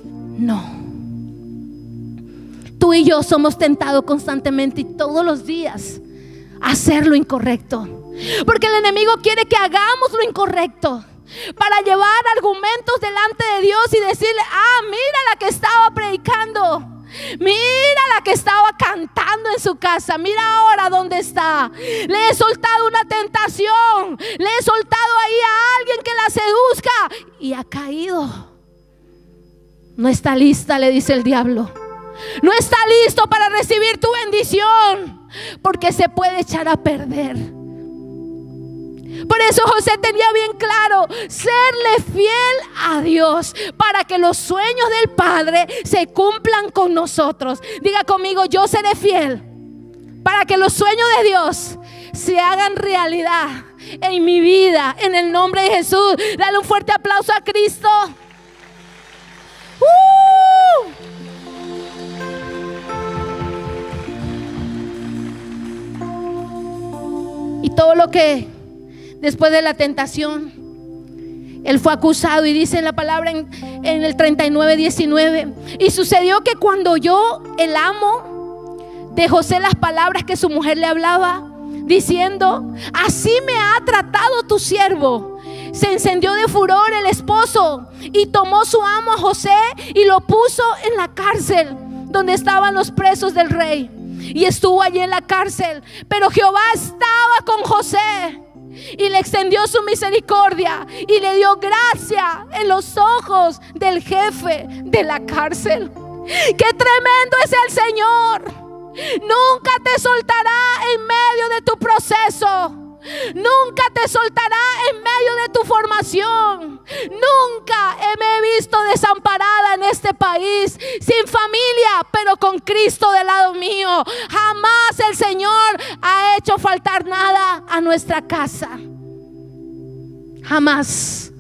no. Tú y yo somos tentados constantemente y todos los días a hacer lo incorrecto, porque el enemigo quiere que hagamos lo incorrecto para llevar argumentos delante de Dios y decirle, mira la que estaba predicando, Mira la que estaba cantando en su casa. Mira ahora dónde está. Le he soltado una tentación. Le he soltado ahí a alguien que la seduzca y ha caído. No está lista, le dice el diablo. No está listo para recibir tu bendición, porque se puede echar a perder. Por eso José tenía bien claro serle fiel a Dios para que los sueños del Padre se cumplan con nosotros. Diga conmigo: yo seré fiel para que los sueños de Dios se hagan realidad en mi vida, en el nombre de Jesús. Dale un fuerte aplauso a Cristo. Y todo lo que después de la tentación, él fue acusado, y dice en la palabra en el 39:19: y sucedió que cuando oyó el amo de José las palabras que su mujer le hablaba, diciendo: así me ha tratado tu siervo, se encendió de furor el esposo y tomó su amo a José y lo puso en la cárcel donde estaban los presos del rey. Y estuvo allí en la cárcel, pero Jehová estaba con José y le extendió su misericordia y le dio gracia en los ojos del jefe de la cárcel. ¡Qué tremendo es el Señor! Nunca te soltará en medio de tu proceso. Nunca te soltará en medio de tu formación. Nunca me he visto desamparada en este país, sin familia, pero con Cristo del lado mío. Jamás el Señor ha hecho faltar nada a nuestra casa. Jamás.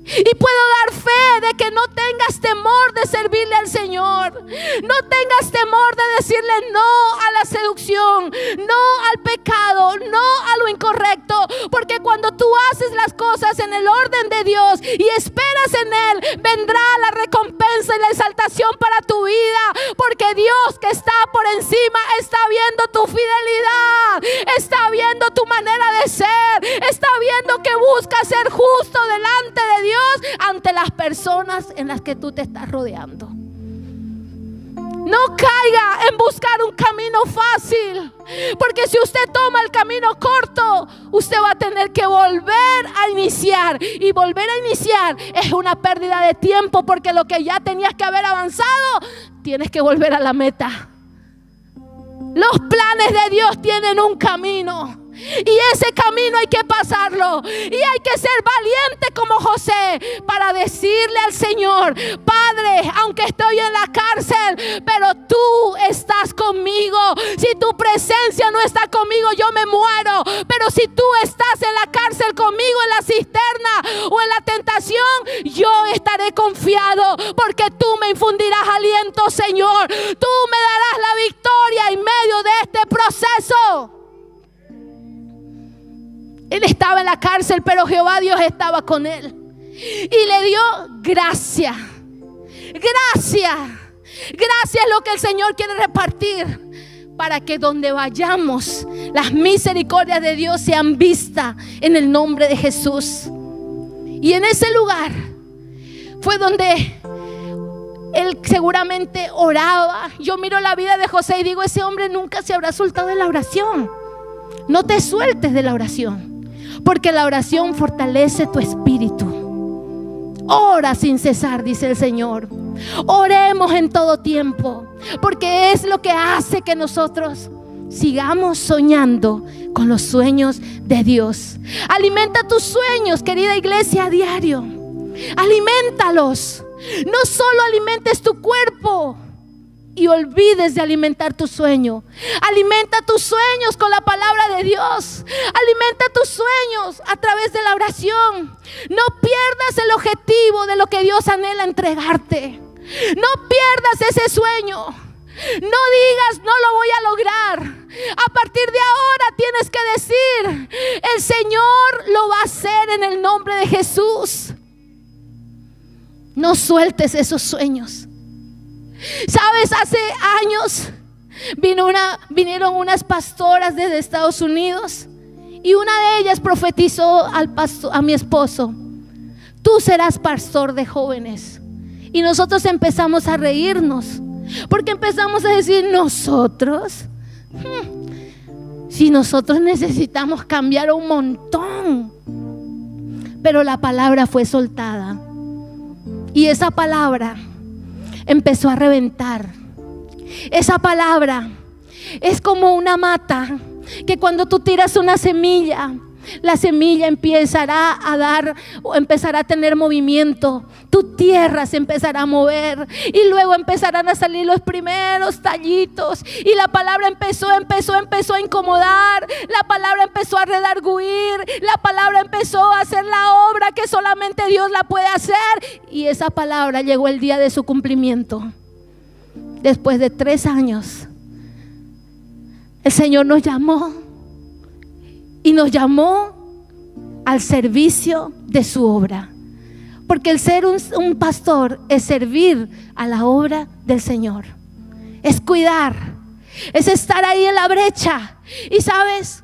Y puedo dar fe de que no tengas temor de servirle al Señor. No tengas temor de decirle no a la seducción, no al pecado, no a lo incorrecto. Porque cuando tú haces las cosas en el orden de Dios y esperas en Él, vendrá la recompensa y la exaltación para tu vida. Porque Dios, que está por encima, está viendo tu fidelidad, está viendo tu manera de ser, está viendo que buscas ser justo delante de Dios, ante las personas en las que tú te estás rodeando. No caiga en buscar un camino fácil, porque si usted toma el camino corto, usted va a tener que volver a iniciar, y volver a iniciar es una pérdida de tiempo, porque lo que ya tenías que haber avanzado, tienes que volver a la meta. Los planes de Dios tienen un camino, y ese camino hay que pasarlo, y hay que ser valiente como José para decirle al Señor: Padre, aunque estoy en la cárcel, pero tú estás conmigo. Si tu presencia no está conmigo, yo me muero. Pero si tú estás en la cárcel conmigo, en la cisterna o en la tentación, yo estaré confiado, porque tú me infundirás aliento, Señor. Tú me darás la victoria en medio de este proceso. Él estaba en la cárcel, pero Jehová Dios estaba con él y le dio gracia. Gracia es lo que el Señor quiere repartir, para que donde vayamos, las misericordias de Dios sean vistas en el nombre de Jesús. Y en ese lugar fue donde él seguramente oraba. Yo miro la vida de José y digo: ese hombre nunca se habrá soltado de la oración. No te sueltes de la oración, porque la oración fortalece tu espíritu. Ora sin cesar, dice el Señor. Oremos en todo tiempo, porque es lo que hace que nosotros sigamos soñando con los sueños de Dios. Alimenta tus sueños, querida iglesia, a diario. Alimentalos. No solo alimentes tu cuerpo y olvides de alimentar tu sueño. Alimenta tus sueños con la palabra de Dios. Alimenta tus sueños a través de la oración. No pierdas el objetivo de lo que Dios anhela entregarte. No pierdas ese sueño. No digas: no lo voy a lograr. A partir de ahora tienes que decir: el Señor lo va a hacer en el nombre de Jesús. No sueltes esos sueños. Sabes, hace años vinieron unas pastoras desde Estados Unidos, y una de ellas profetizó a mi esposo: tú serás pastor de jóvenes. Y nosotros empezamos a reírnos, Porque empezamos a decir nosotros. Si nosotros necesitamos cambiar un montón. Pero la palabra fue soltada. Y esa palabra empezó a reventar. Esa palabra es como una mata que cuando tú tiras una semilla, la semilla empezará a dar o empezará a tener movimiento. Tu tierra se empezará a mover y luego empezarán a salir los primeros tallitos. Y la palabra empezó a incomodar. La palabra empezó a redarguir. La palabra empezó a hacer la obra que solamente Dios la puede hacer. Y esa palabra llegó el día de su cumplimiento. Después de 3 años, el Señor nos llamó. Y nos llamó al servicio de su obra. Porque el ser un pastor es servir a la obra del Señor. Es cuidar. Es estar ahí en la brecha. Y sabes,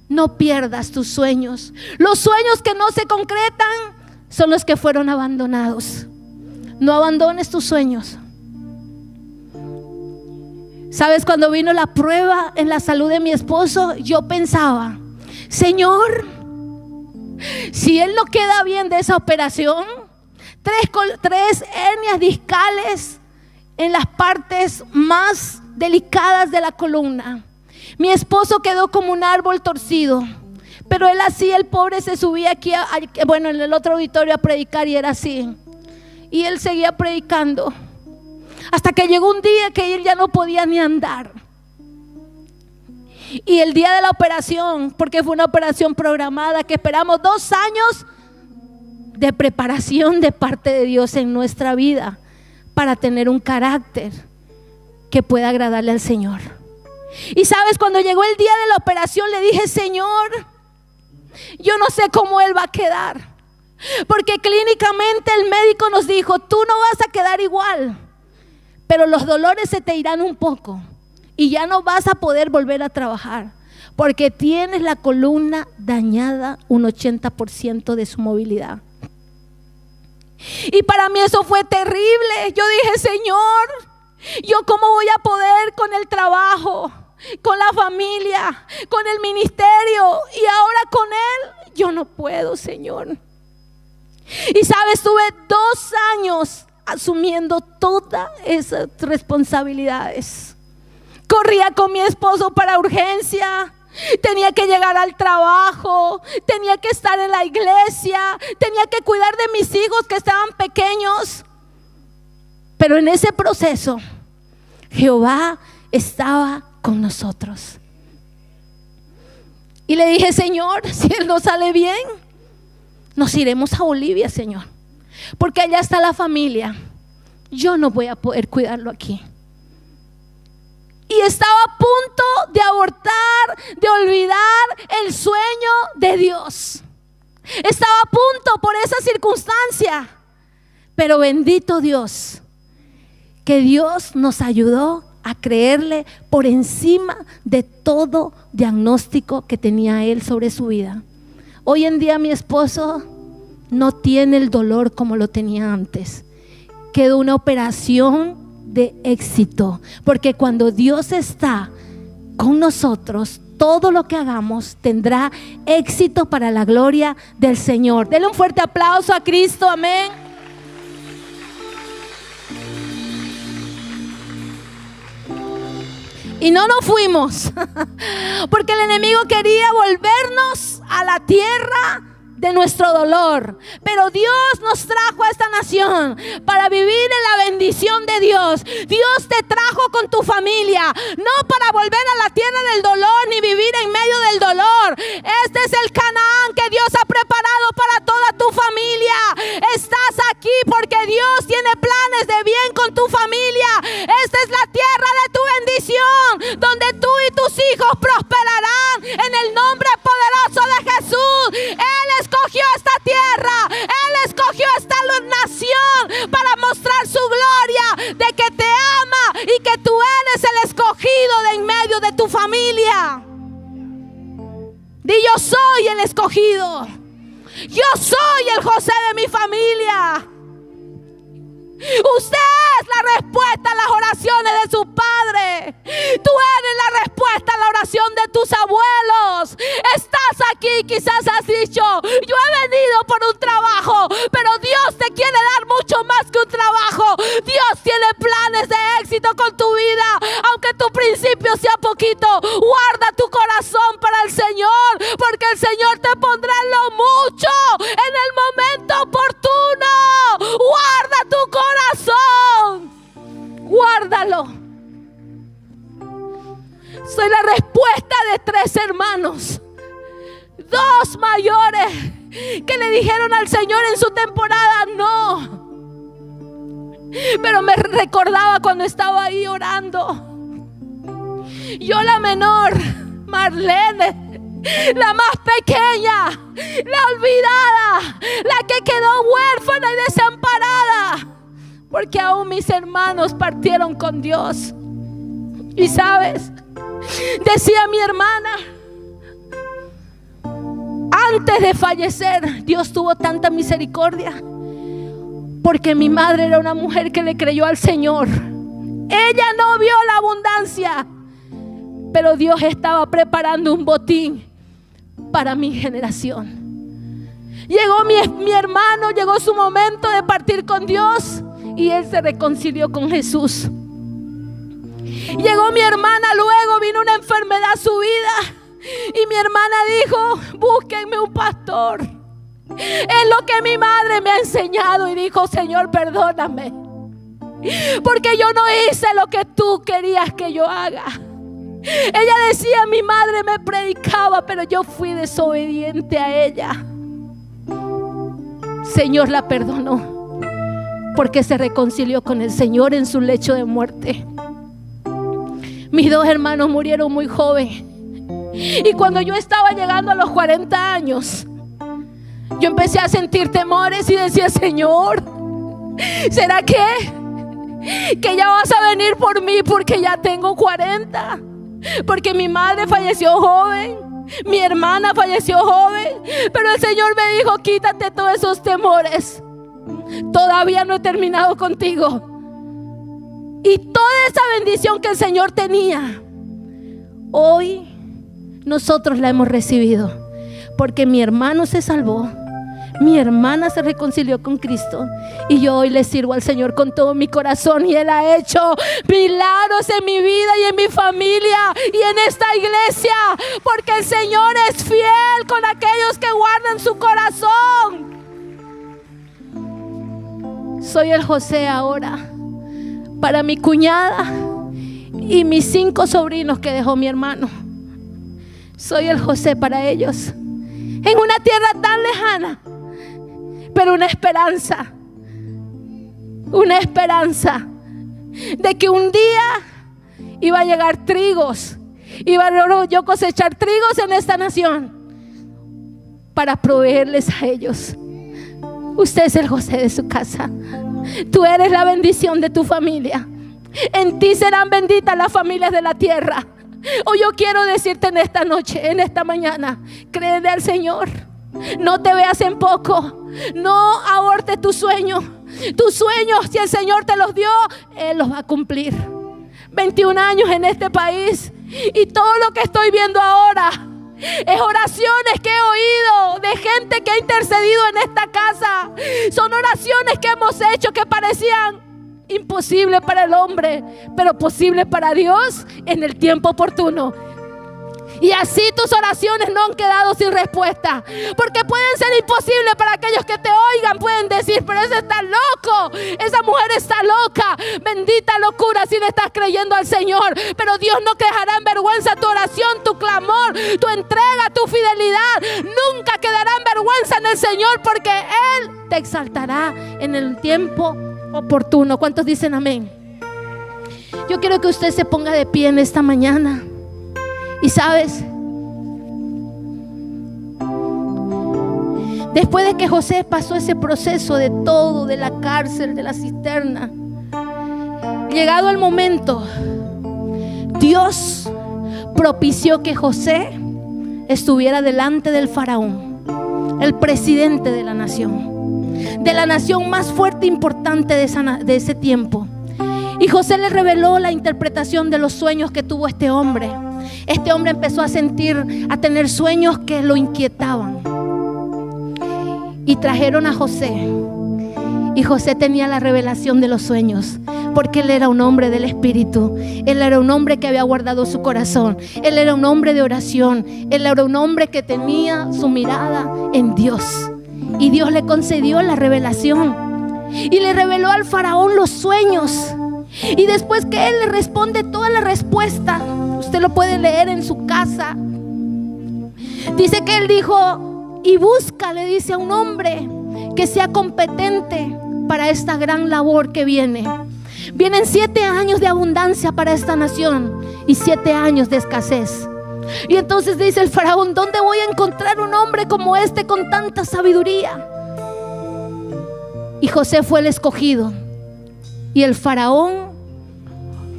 no pierdas tus sueños. Los sueños que no se concretan son los que fueron abandonados. No abandones tus sueños. Sabes, cuando vino la prueba en la salud de mi esposo, yo pensaba, Señor, si él no queda bien de esa operación, 3 hernias discales en las partes más delicadas de la columna. Mi esposo quedó como un árbol torcido, pero él así, el pobre se subía aquí, en el otro auditorio a predicar y era así. Y él seguía predicando hasta que llegó un día que él ya no podía ni andar. Y el día de la operación, porque fue una operación programada que esperamos 2 años de preparación de parte de Dios en nuestra vida para tener un carácter que pueda agradarle al Señor. Y sabes, cuando llegó el día de la operación le dije, Señor, yo no sé cómo él va a quedar, porque clínicamente el médico nos dijo, tú no vas a quedar igual, pero los dolores se te irán un poco. Y ya no vas a poder volver a trabajar porque tienes la columna dañada un 80% de su movilidad. Y para mí eso fue terrible. Yo dije, Señor, ¿yo cómo voy a poder con el trabajo, con la familia, con el ministerio? Y ahora con él, yo no puedo, Señor. Y sabes, tuve 2 años asumiendo todas esas responsabilidades. Corría con mi esposo para urgencia, tenía que llegar al trabajo, tenía que estar en la iglesia, tenía que cuidar de mis hijos que estaban pequeños. Pero en ese proceso, Jehová estaba con nosotros. Y le dije, Señor, si él no sale bien, nos iremos a Bolivia, Señor, porque allá está la familia. Yo no voy a poder cuidarlo aquí. Y estaba a punto de abortar, de olvidar el sueño de Dios. Estaba a punto por esa circunstancia. Pero bendito Dios, que Dios nos ayudó a creerle por encima de todo diagnóstico que tenía él sobre su vida. Hoy en día mi esposo no tiene el dolor como lo tenía antes. Quedó una operación de éxito, porque cuando Dios está con nosotros, todo lo que hagamos tendrá éxito para la gloria del Señor. Denle un fuerte aplauso a Cristo, amén. Y no nos fuimos porque el enemigo quería volvernos a la tierra de nuestro dolor, pero Dios nos trajo a esta nación para vivir en la bendición de Dios. Dios te trajo con tu familia, no para volver a la tierra del dolor ni vivir en medio del dolor. Este es el Canaán que Dios ha preparado para toda tu familia. Estás aquí porque Dios tiene planes de bien con tu familia. Esta es la tierra de tu bendición, donde tú y tus hijos prosperarán en el nombre poderoso de Jesús. Él escogió esta tierra, Él escogió esta nación para mostrar su gloria, de que te ama y que tú eres el escogido de en medio de tu familia. Di: yo soy el escogido, yo soy el José de mi familia. Usted eres la respuesta a las oraciones de sus padres. Tú eres la respuesta a la oración de tus abuelos. Estás aquí, quizás has dicho: yo he venido por un trabajo, pero Dios te quiere dar mucho más que un trabajo. Dios tiene planes de éxito con tu vida, aunque tu principio sea poquito. Guarda tu corazón para el Señor, porque el Señor te pondrá lo mucho en el momento oportuno. Guarda tu corazón, guárdalo. Soy la respuesta de 3 hermanos, 2 mayores que le dijeron al Señor en su temporada no. Pero me recordaba cuando estaba ahí orando. Yo, la menor, Marlene, la más pequeña, la olvidada, la que quedó huérfana y desamparada, porque aún mis hermanos partieron con Dios. Y sabes, decía mi hermana, antes de fallecer, Dios tuvo tanta misericordia, porque mi madre era una mujer que le creyó al Señor. Ella no vio la abundancia, pero Dios estaba preparando un botín para mi generación. Llegó mi hermano, llegó su momento de partir con Dios y él se reconcilió con Jesús. Llegó mi hermana, luego vino una enfermedad a su vida y mi hermana dijo: búsquenme un pastor. Es lo que mi madre me ha enseñado, y dijo: Señor, perdóname, porque yo no hice lo que tú querías que yo haga. Ella decía: mi madre me predicaba, pero yo fui desobediente a ella. Señor la perdonó, porque se reconcilió con el Señor en su lecho de muerte. Mis 2 hermanos murieron muy joven, y cuando yo estaba llegando a los 40 años, yo empecé a sentir temores y decía: Señor, ¿será que ya vas a venir por mí porque ya tengo 40? Porque mi madre falleció joven, mi hermana falleció joven, pero el Señor me dijo: quítate todos esos temores, todavía no he terminado contigo. Y toda esa bendición que el Señor tenía, hoy nosotros la hemos recibido, porque mi hermano se salvó, mi hermana se reconcilió con Cristo, y yo hoy le sirvo al Señor con todo mi corazón, y Él ha hecho milagros en mi vida y en mi familia y en esta iglesia, porque el Señor es fiel con aquellos que guardan su corazón. Soy el José ahora para mi cuñada y mis 5 sobrinos que dejó mi hermano. Soy el José para ellos, en una tierra tan lejana, pero una esperanza de que un día iba a llegar trigos, iba yo a cosechar trigos en esta nación para proveerles a ellos. Usted es el José de su casa. Tú eres la bendición de tu familia. En ti serán benditas las familias de la tierra. Hoy yo quiero decirte en esta noche, en esta mañana: créele al Señor. No te veas en poco. No abortes tu sueño. Tus sueños, si el Señor te los dio, Él los va a cumplir. 21 años en este país, y todo lo que estoy viendo ahora es oraciones que he oído de gente que ha intercedido en esta casa. Son oraciones que hemos hecho que parecían imposibles para el hombre, pero posibles para Dios en el tiempo oportuno. Y así tus oraciones no han quedado sin respuesta, porque pueden ser imposibles para aquellos que te oigan. Pueden decir: pero ese está loco, esa mujer está loca. Bendita locura si le estás creyendo al Señor. Pero Dios no dejará en vergüenza tu oración, tu clamor, tu entrega, tu fidelidad. Nunca quedará en vergüenza en el Señor, porque Él te exaltará en el tiempo oportuno. ¿Cuántos dicen amén? Yo quiero que usted se ponga de pie en esta mañana. Y sabes, después de que José pasó ese proceso de todo, de la cárcel, de la cisterna, llegado el momento, Dios propició que José estuviera delante del faraón, el presidente de la nación más fuerte e importante de ese tiempo. Y José le reveló la interpretación de los sueños que tuvo este hombre. Este hombre empezó a tener sueños que lo inquietaban. Y trajeron a José. Y José tenía la revelación de los sueños, porque él era un hombre del Espíritu. Él era un hombre que había guardado su corazón. Él era un hombre de oración. Él era un hombre que tenía su mirada en Dios. Y Dios le concedió la revelación. Y le reveló al faraón los sueños. Y después que él le responde toda la respuesta, usted lo puede leer en su casa. Dice que él dijo: y busca, le dice, a un hombre que sea competente para esta gran labor que viene. Vienen 7 años de abundancia para esta nación y 7 años de escasez. Y entonces dice el faraón: ¿dónde voy a encontrar un hombre como este con tanta sabiduría? Y José fue el escogido. Y el faraón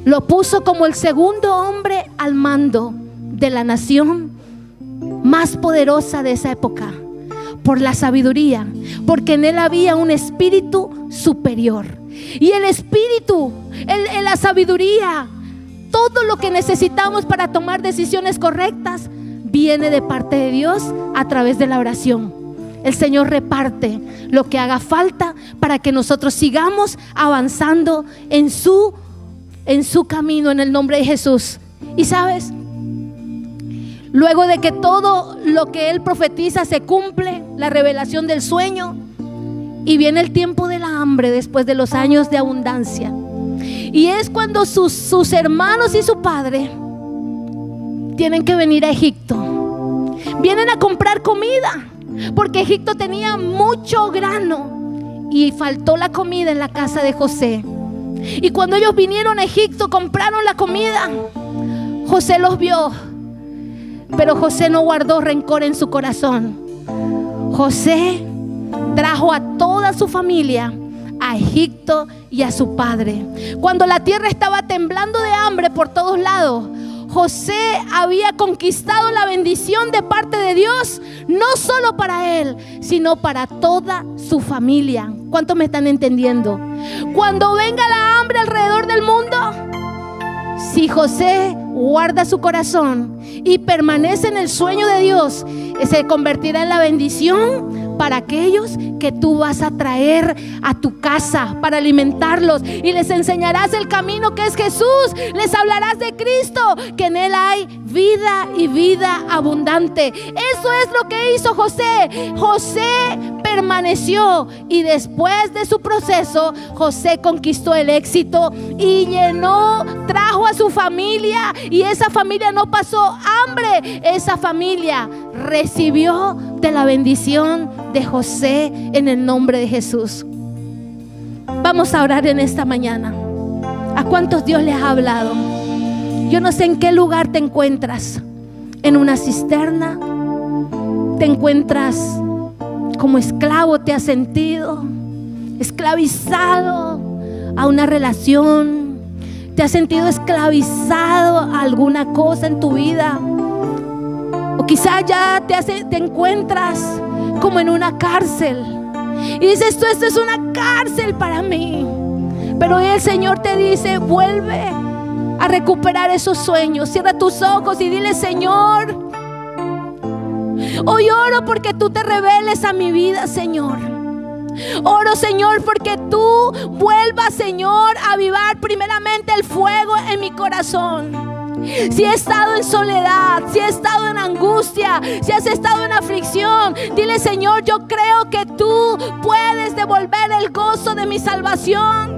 lo puso como el segundo hombre al mando de la nación más poderosa de esa época, por la sabiduría, porque en él había un espíritu superior. Y el espíritu, la sabiduría, todo lo que necesitamos para tomar decisiones correctas, viene de parte de Dios a través de la oración. El Señor reparte lo que haga falta para que nosotros sigamos avanzando en su camino, en el nombre de Jesús. Y sabes, luego de que todo lo que Él profetiza se cumple, la revelación del sueño, y viene el tiempo de la hambre después de los años de abundancia. Y es cuando sus hermanos y su padre tienen que venir a Egipto. Vienen a comprar comida, porque Egipto tenía mucho grano y faltó la comida en la casa de José. Y cuando ellos vinieron a Egipto, compraron la comida. José los vio, pero José no guardó rencor en su corazón. José trajo a toda su familia a Egipto y a su padre. Cuando la tierra estaba temblando de hambre por todos lados, José había conquistado la bendición de parte de Dios, no solo para él, sino para toda su familia. ¿Cuántos me están entendiendo? Cuando venga la hambre alrededor del mundo, si José guarda su corazón y permanece en el sueño de Dios, se convertirá en la bendición para aquellos que tú vas a traer a tu casa para alimentarlos, y les enseñarás el camino que es Jesús. Les hablarás de Cristo, que en Él hay vida y vida abundante. Eso es lo que hizo José. José permaneció, y después de su proceso, José conquistó el éxito y trajo a su familia, y esa familia no pasó hambre. Esa familia recibió de la bendición de José en el nombre de Jesús. Vamos a orar en esta mañana. ¿A cuántos Dios les ha hablado? Yo no sé en qué lugar te encuentras. ¿En una cisterna? ¿Te encuentras como esclavo? ¿Te has sentido esclavizado a una relación? ¿Te has sentido esclavizado a alguna cosa en tu vida? O quizás ya te encuentras como en una cárcel y dices: esto es una cárcel para mí. Pero hoy el Señor te dice: vuelve a recuperar esos sueños. Cierra tus ojos y dile: Señor, hoy oro porque tú te reveles a mi vida, Señor. Oro, Señor, porque tú vuelvas, Señor, a avivar primeramente el fuego en mi corazón. Si he estado en soledad, si he estado en angustia, si has estado en aflicción, dile: Señor, yo creo que tú puedes devolver el gozo de mi salvación.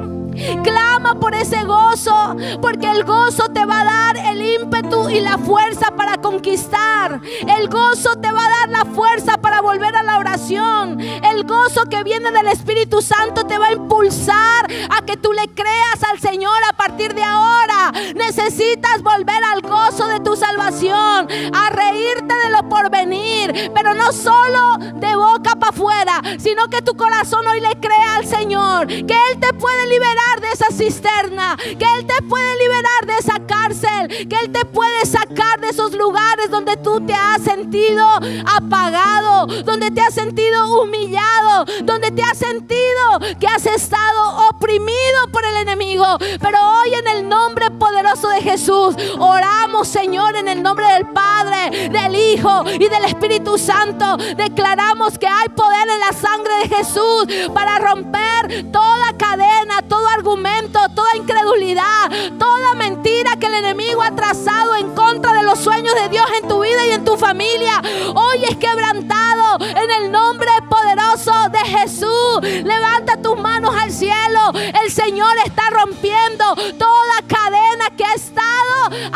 Clama por ese gozo, porque el gozo te va a dar el ímpetu y la fuerza para conquistar. El gozo te va a dar la fuerza para volver a la oración. El gozo que viene del Espíritu Santo te va a impulsar a que tú le creas al Señor a partir de ahora. Necesitas volver al gozo de tu tu salvación, a reírte de lo por venir, pero no solo de boca para afuera, sino que tu corazón hoy le crea al Señor que Él te puede liberar de esa cisterna, que Él te puede liberar de esa cárcel, que Él te puede sacar de esos lugares donde tú te has sentido apagado, donde te has sentido humillado, donde te has sentido que has estado oprimido por el enemigo. Pero hoy, en el nombre poderoso de Jesús, oramos, Señor, en el nombre del Padre, del Hijo y del Espíritu Santo. Declaramos que hay poder en la sangre de Jesús para romper toda cadena, todo argumento, toda incredulidad, toda mentira que el enemigo ha trazado en contra de los sueños de Dios en tu vida y en tu familia. Hoy es quebrantado en el nombre poderoso de Jesús. Levanta tus manos al cielo. El Señor está rompiendo toda cadena que ha estado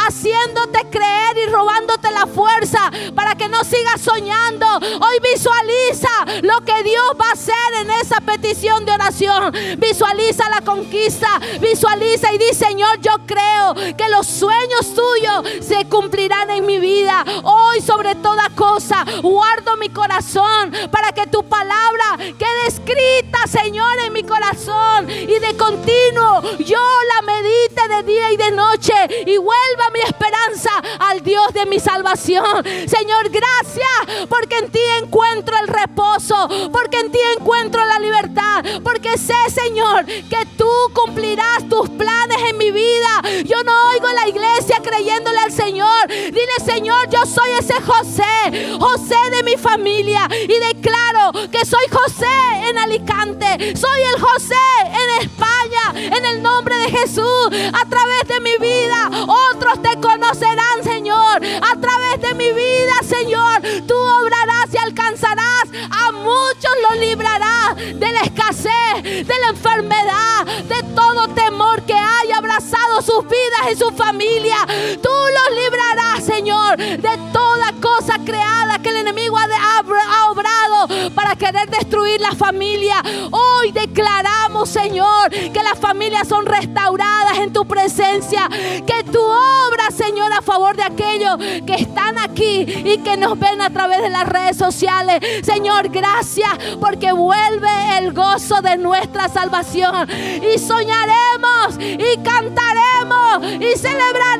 haciéndote creer y robándote la fuerza para que no sigas soñando. Hoy visualiza lo que Dios va a hacer en esa petición de oración. Visualiza la conquista, visualiza y di: Señor, yo creo que los sueños tuyos se cumplirán en mi vida. Hoy, sobre toda cosa, guardo mi corazón para que tu palabra quede escrita, Señor, en mi corazón, y de continuo yo la medite de día y de noche, y vuelva mi esperanza al Dios de mi salvación. Señor, gracias, porque en ti encuentro el reposo, porque en ti encuentro la libertad, porque sé, Señor, que tú cumplirás tus planes en mi vida. Yo no oigo la iglesia creyéndole al Señor. Dile: Señor, yo soy ese José, José de mi familia, y declaro que soy José en Alicante, soy el José en España, en el nombre de Jesús. A través de mi vida otros te conocerán, Señor. A través de mi vida, Señor, tú obrarás y alcanzarás a muchos, los librarás de la escasez, de la enfermedad, de todo temor que haya abrazado sus vidas y su familia. Tú los librarás, Señor, de toda cosa creada que el enemigo ha obrado para querer destruir la familia. Hoy declaramos, Señor, que las familias son restauradas en tu presencia, que tu obra, Señor, a favor de aquellos que están aquí y que nos ven a través de las redes sociales. Señor, gracias, porque vuelve el gozo de nuestra salvación, y soñaremos y cantaremos y celebraremos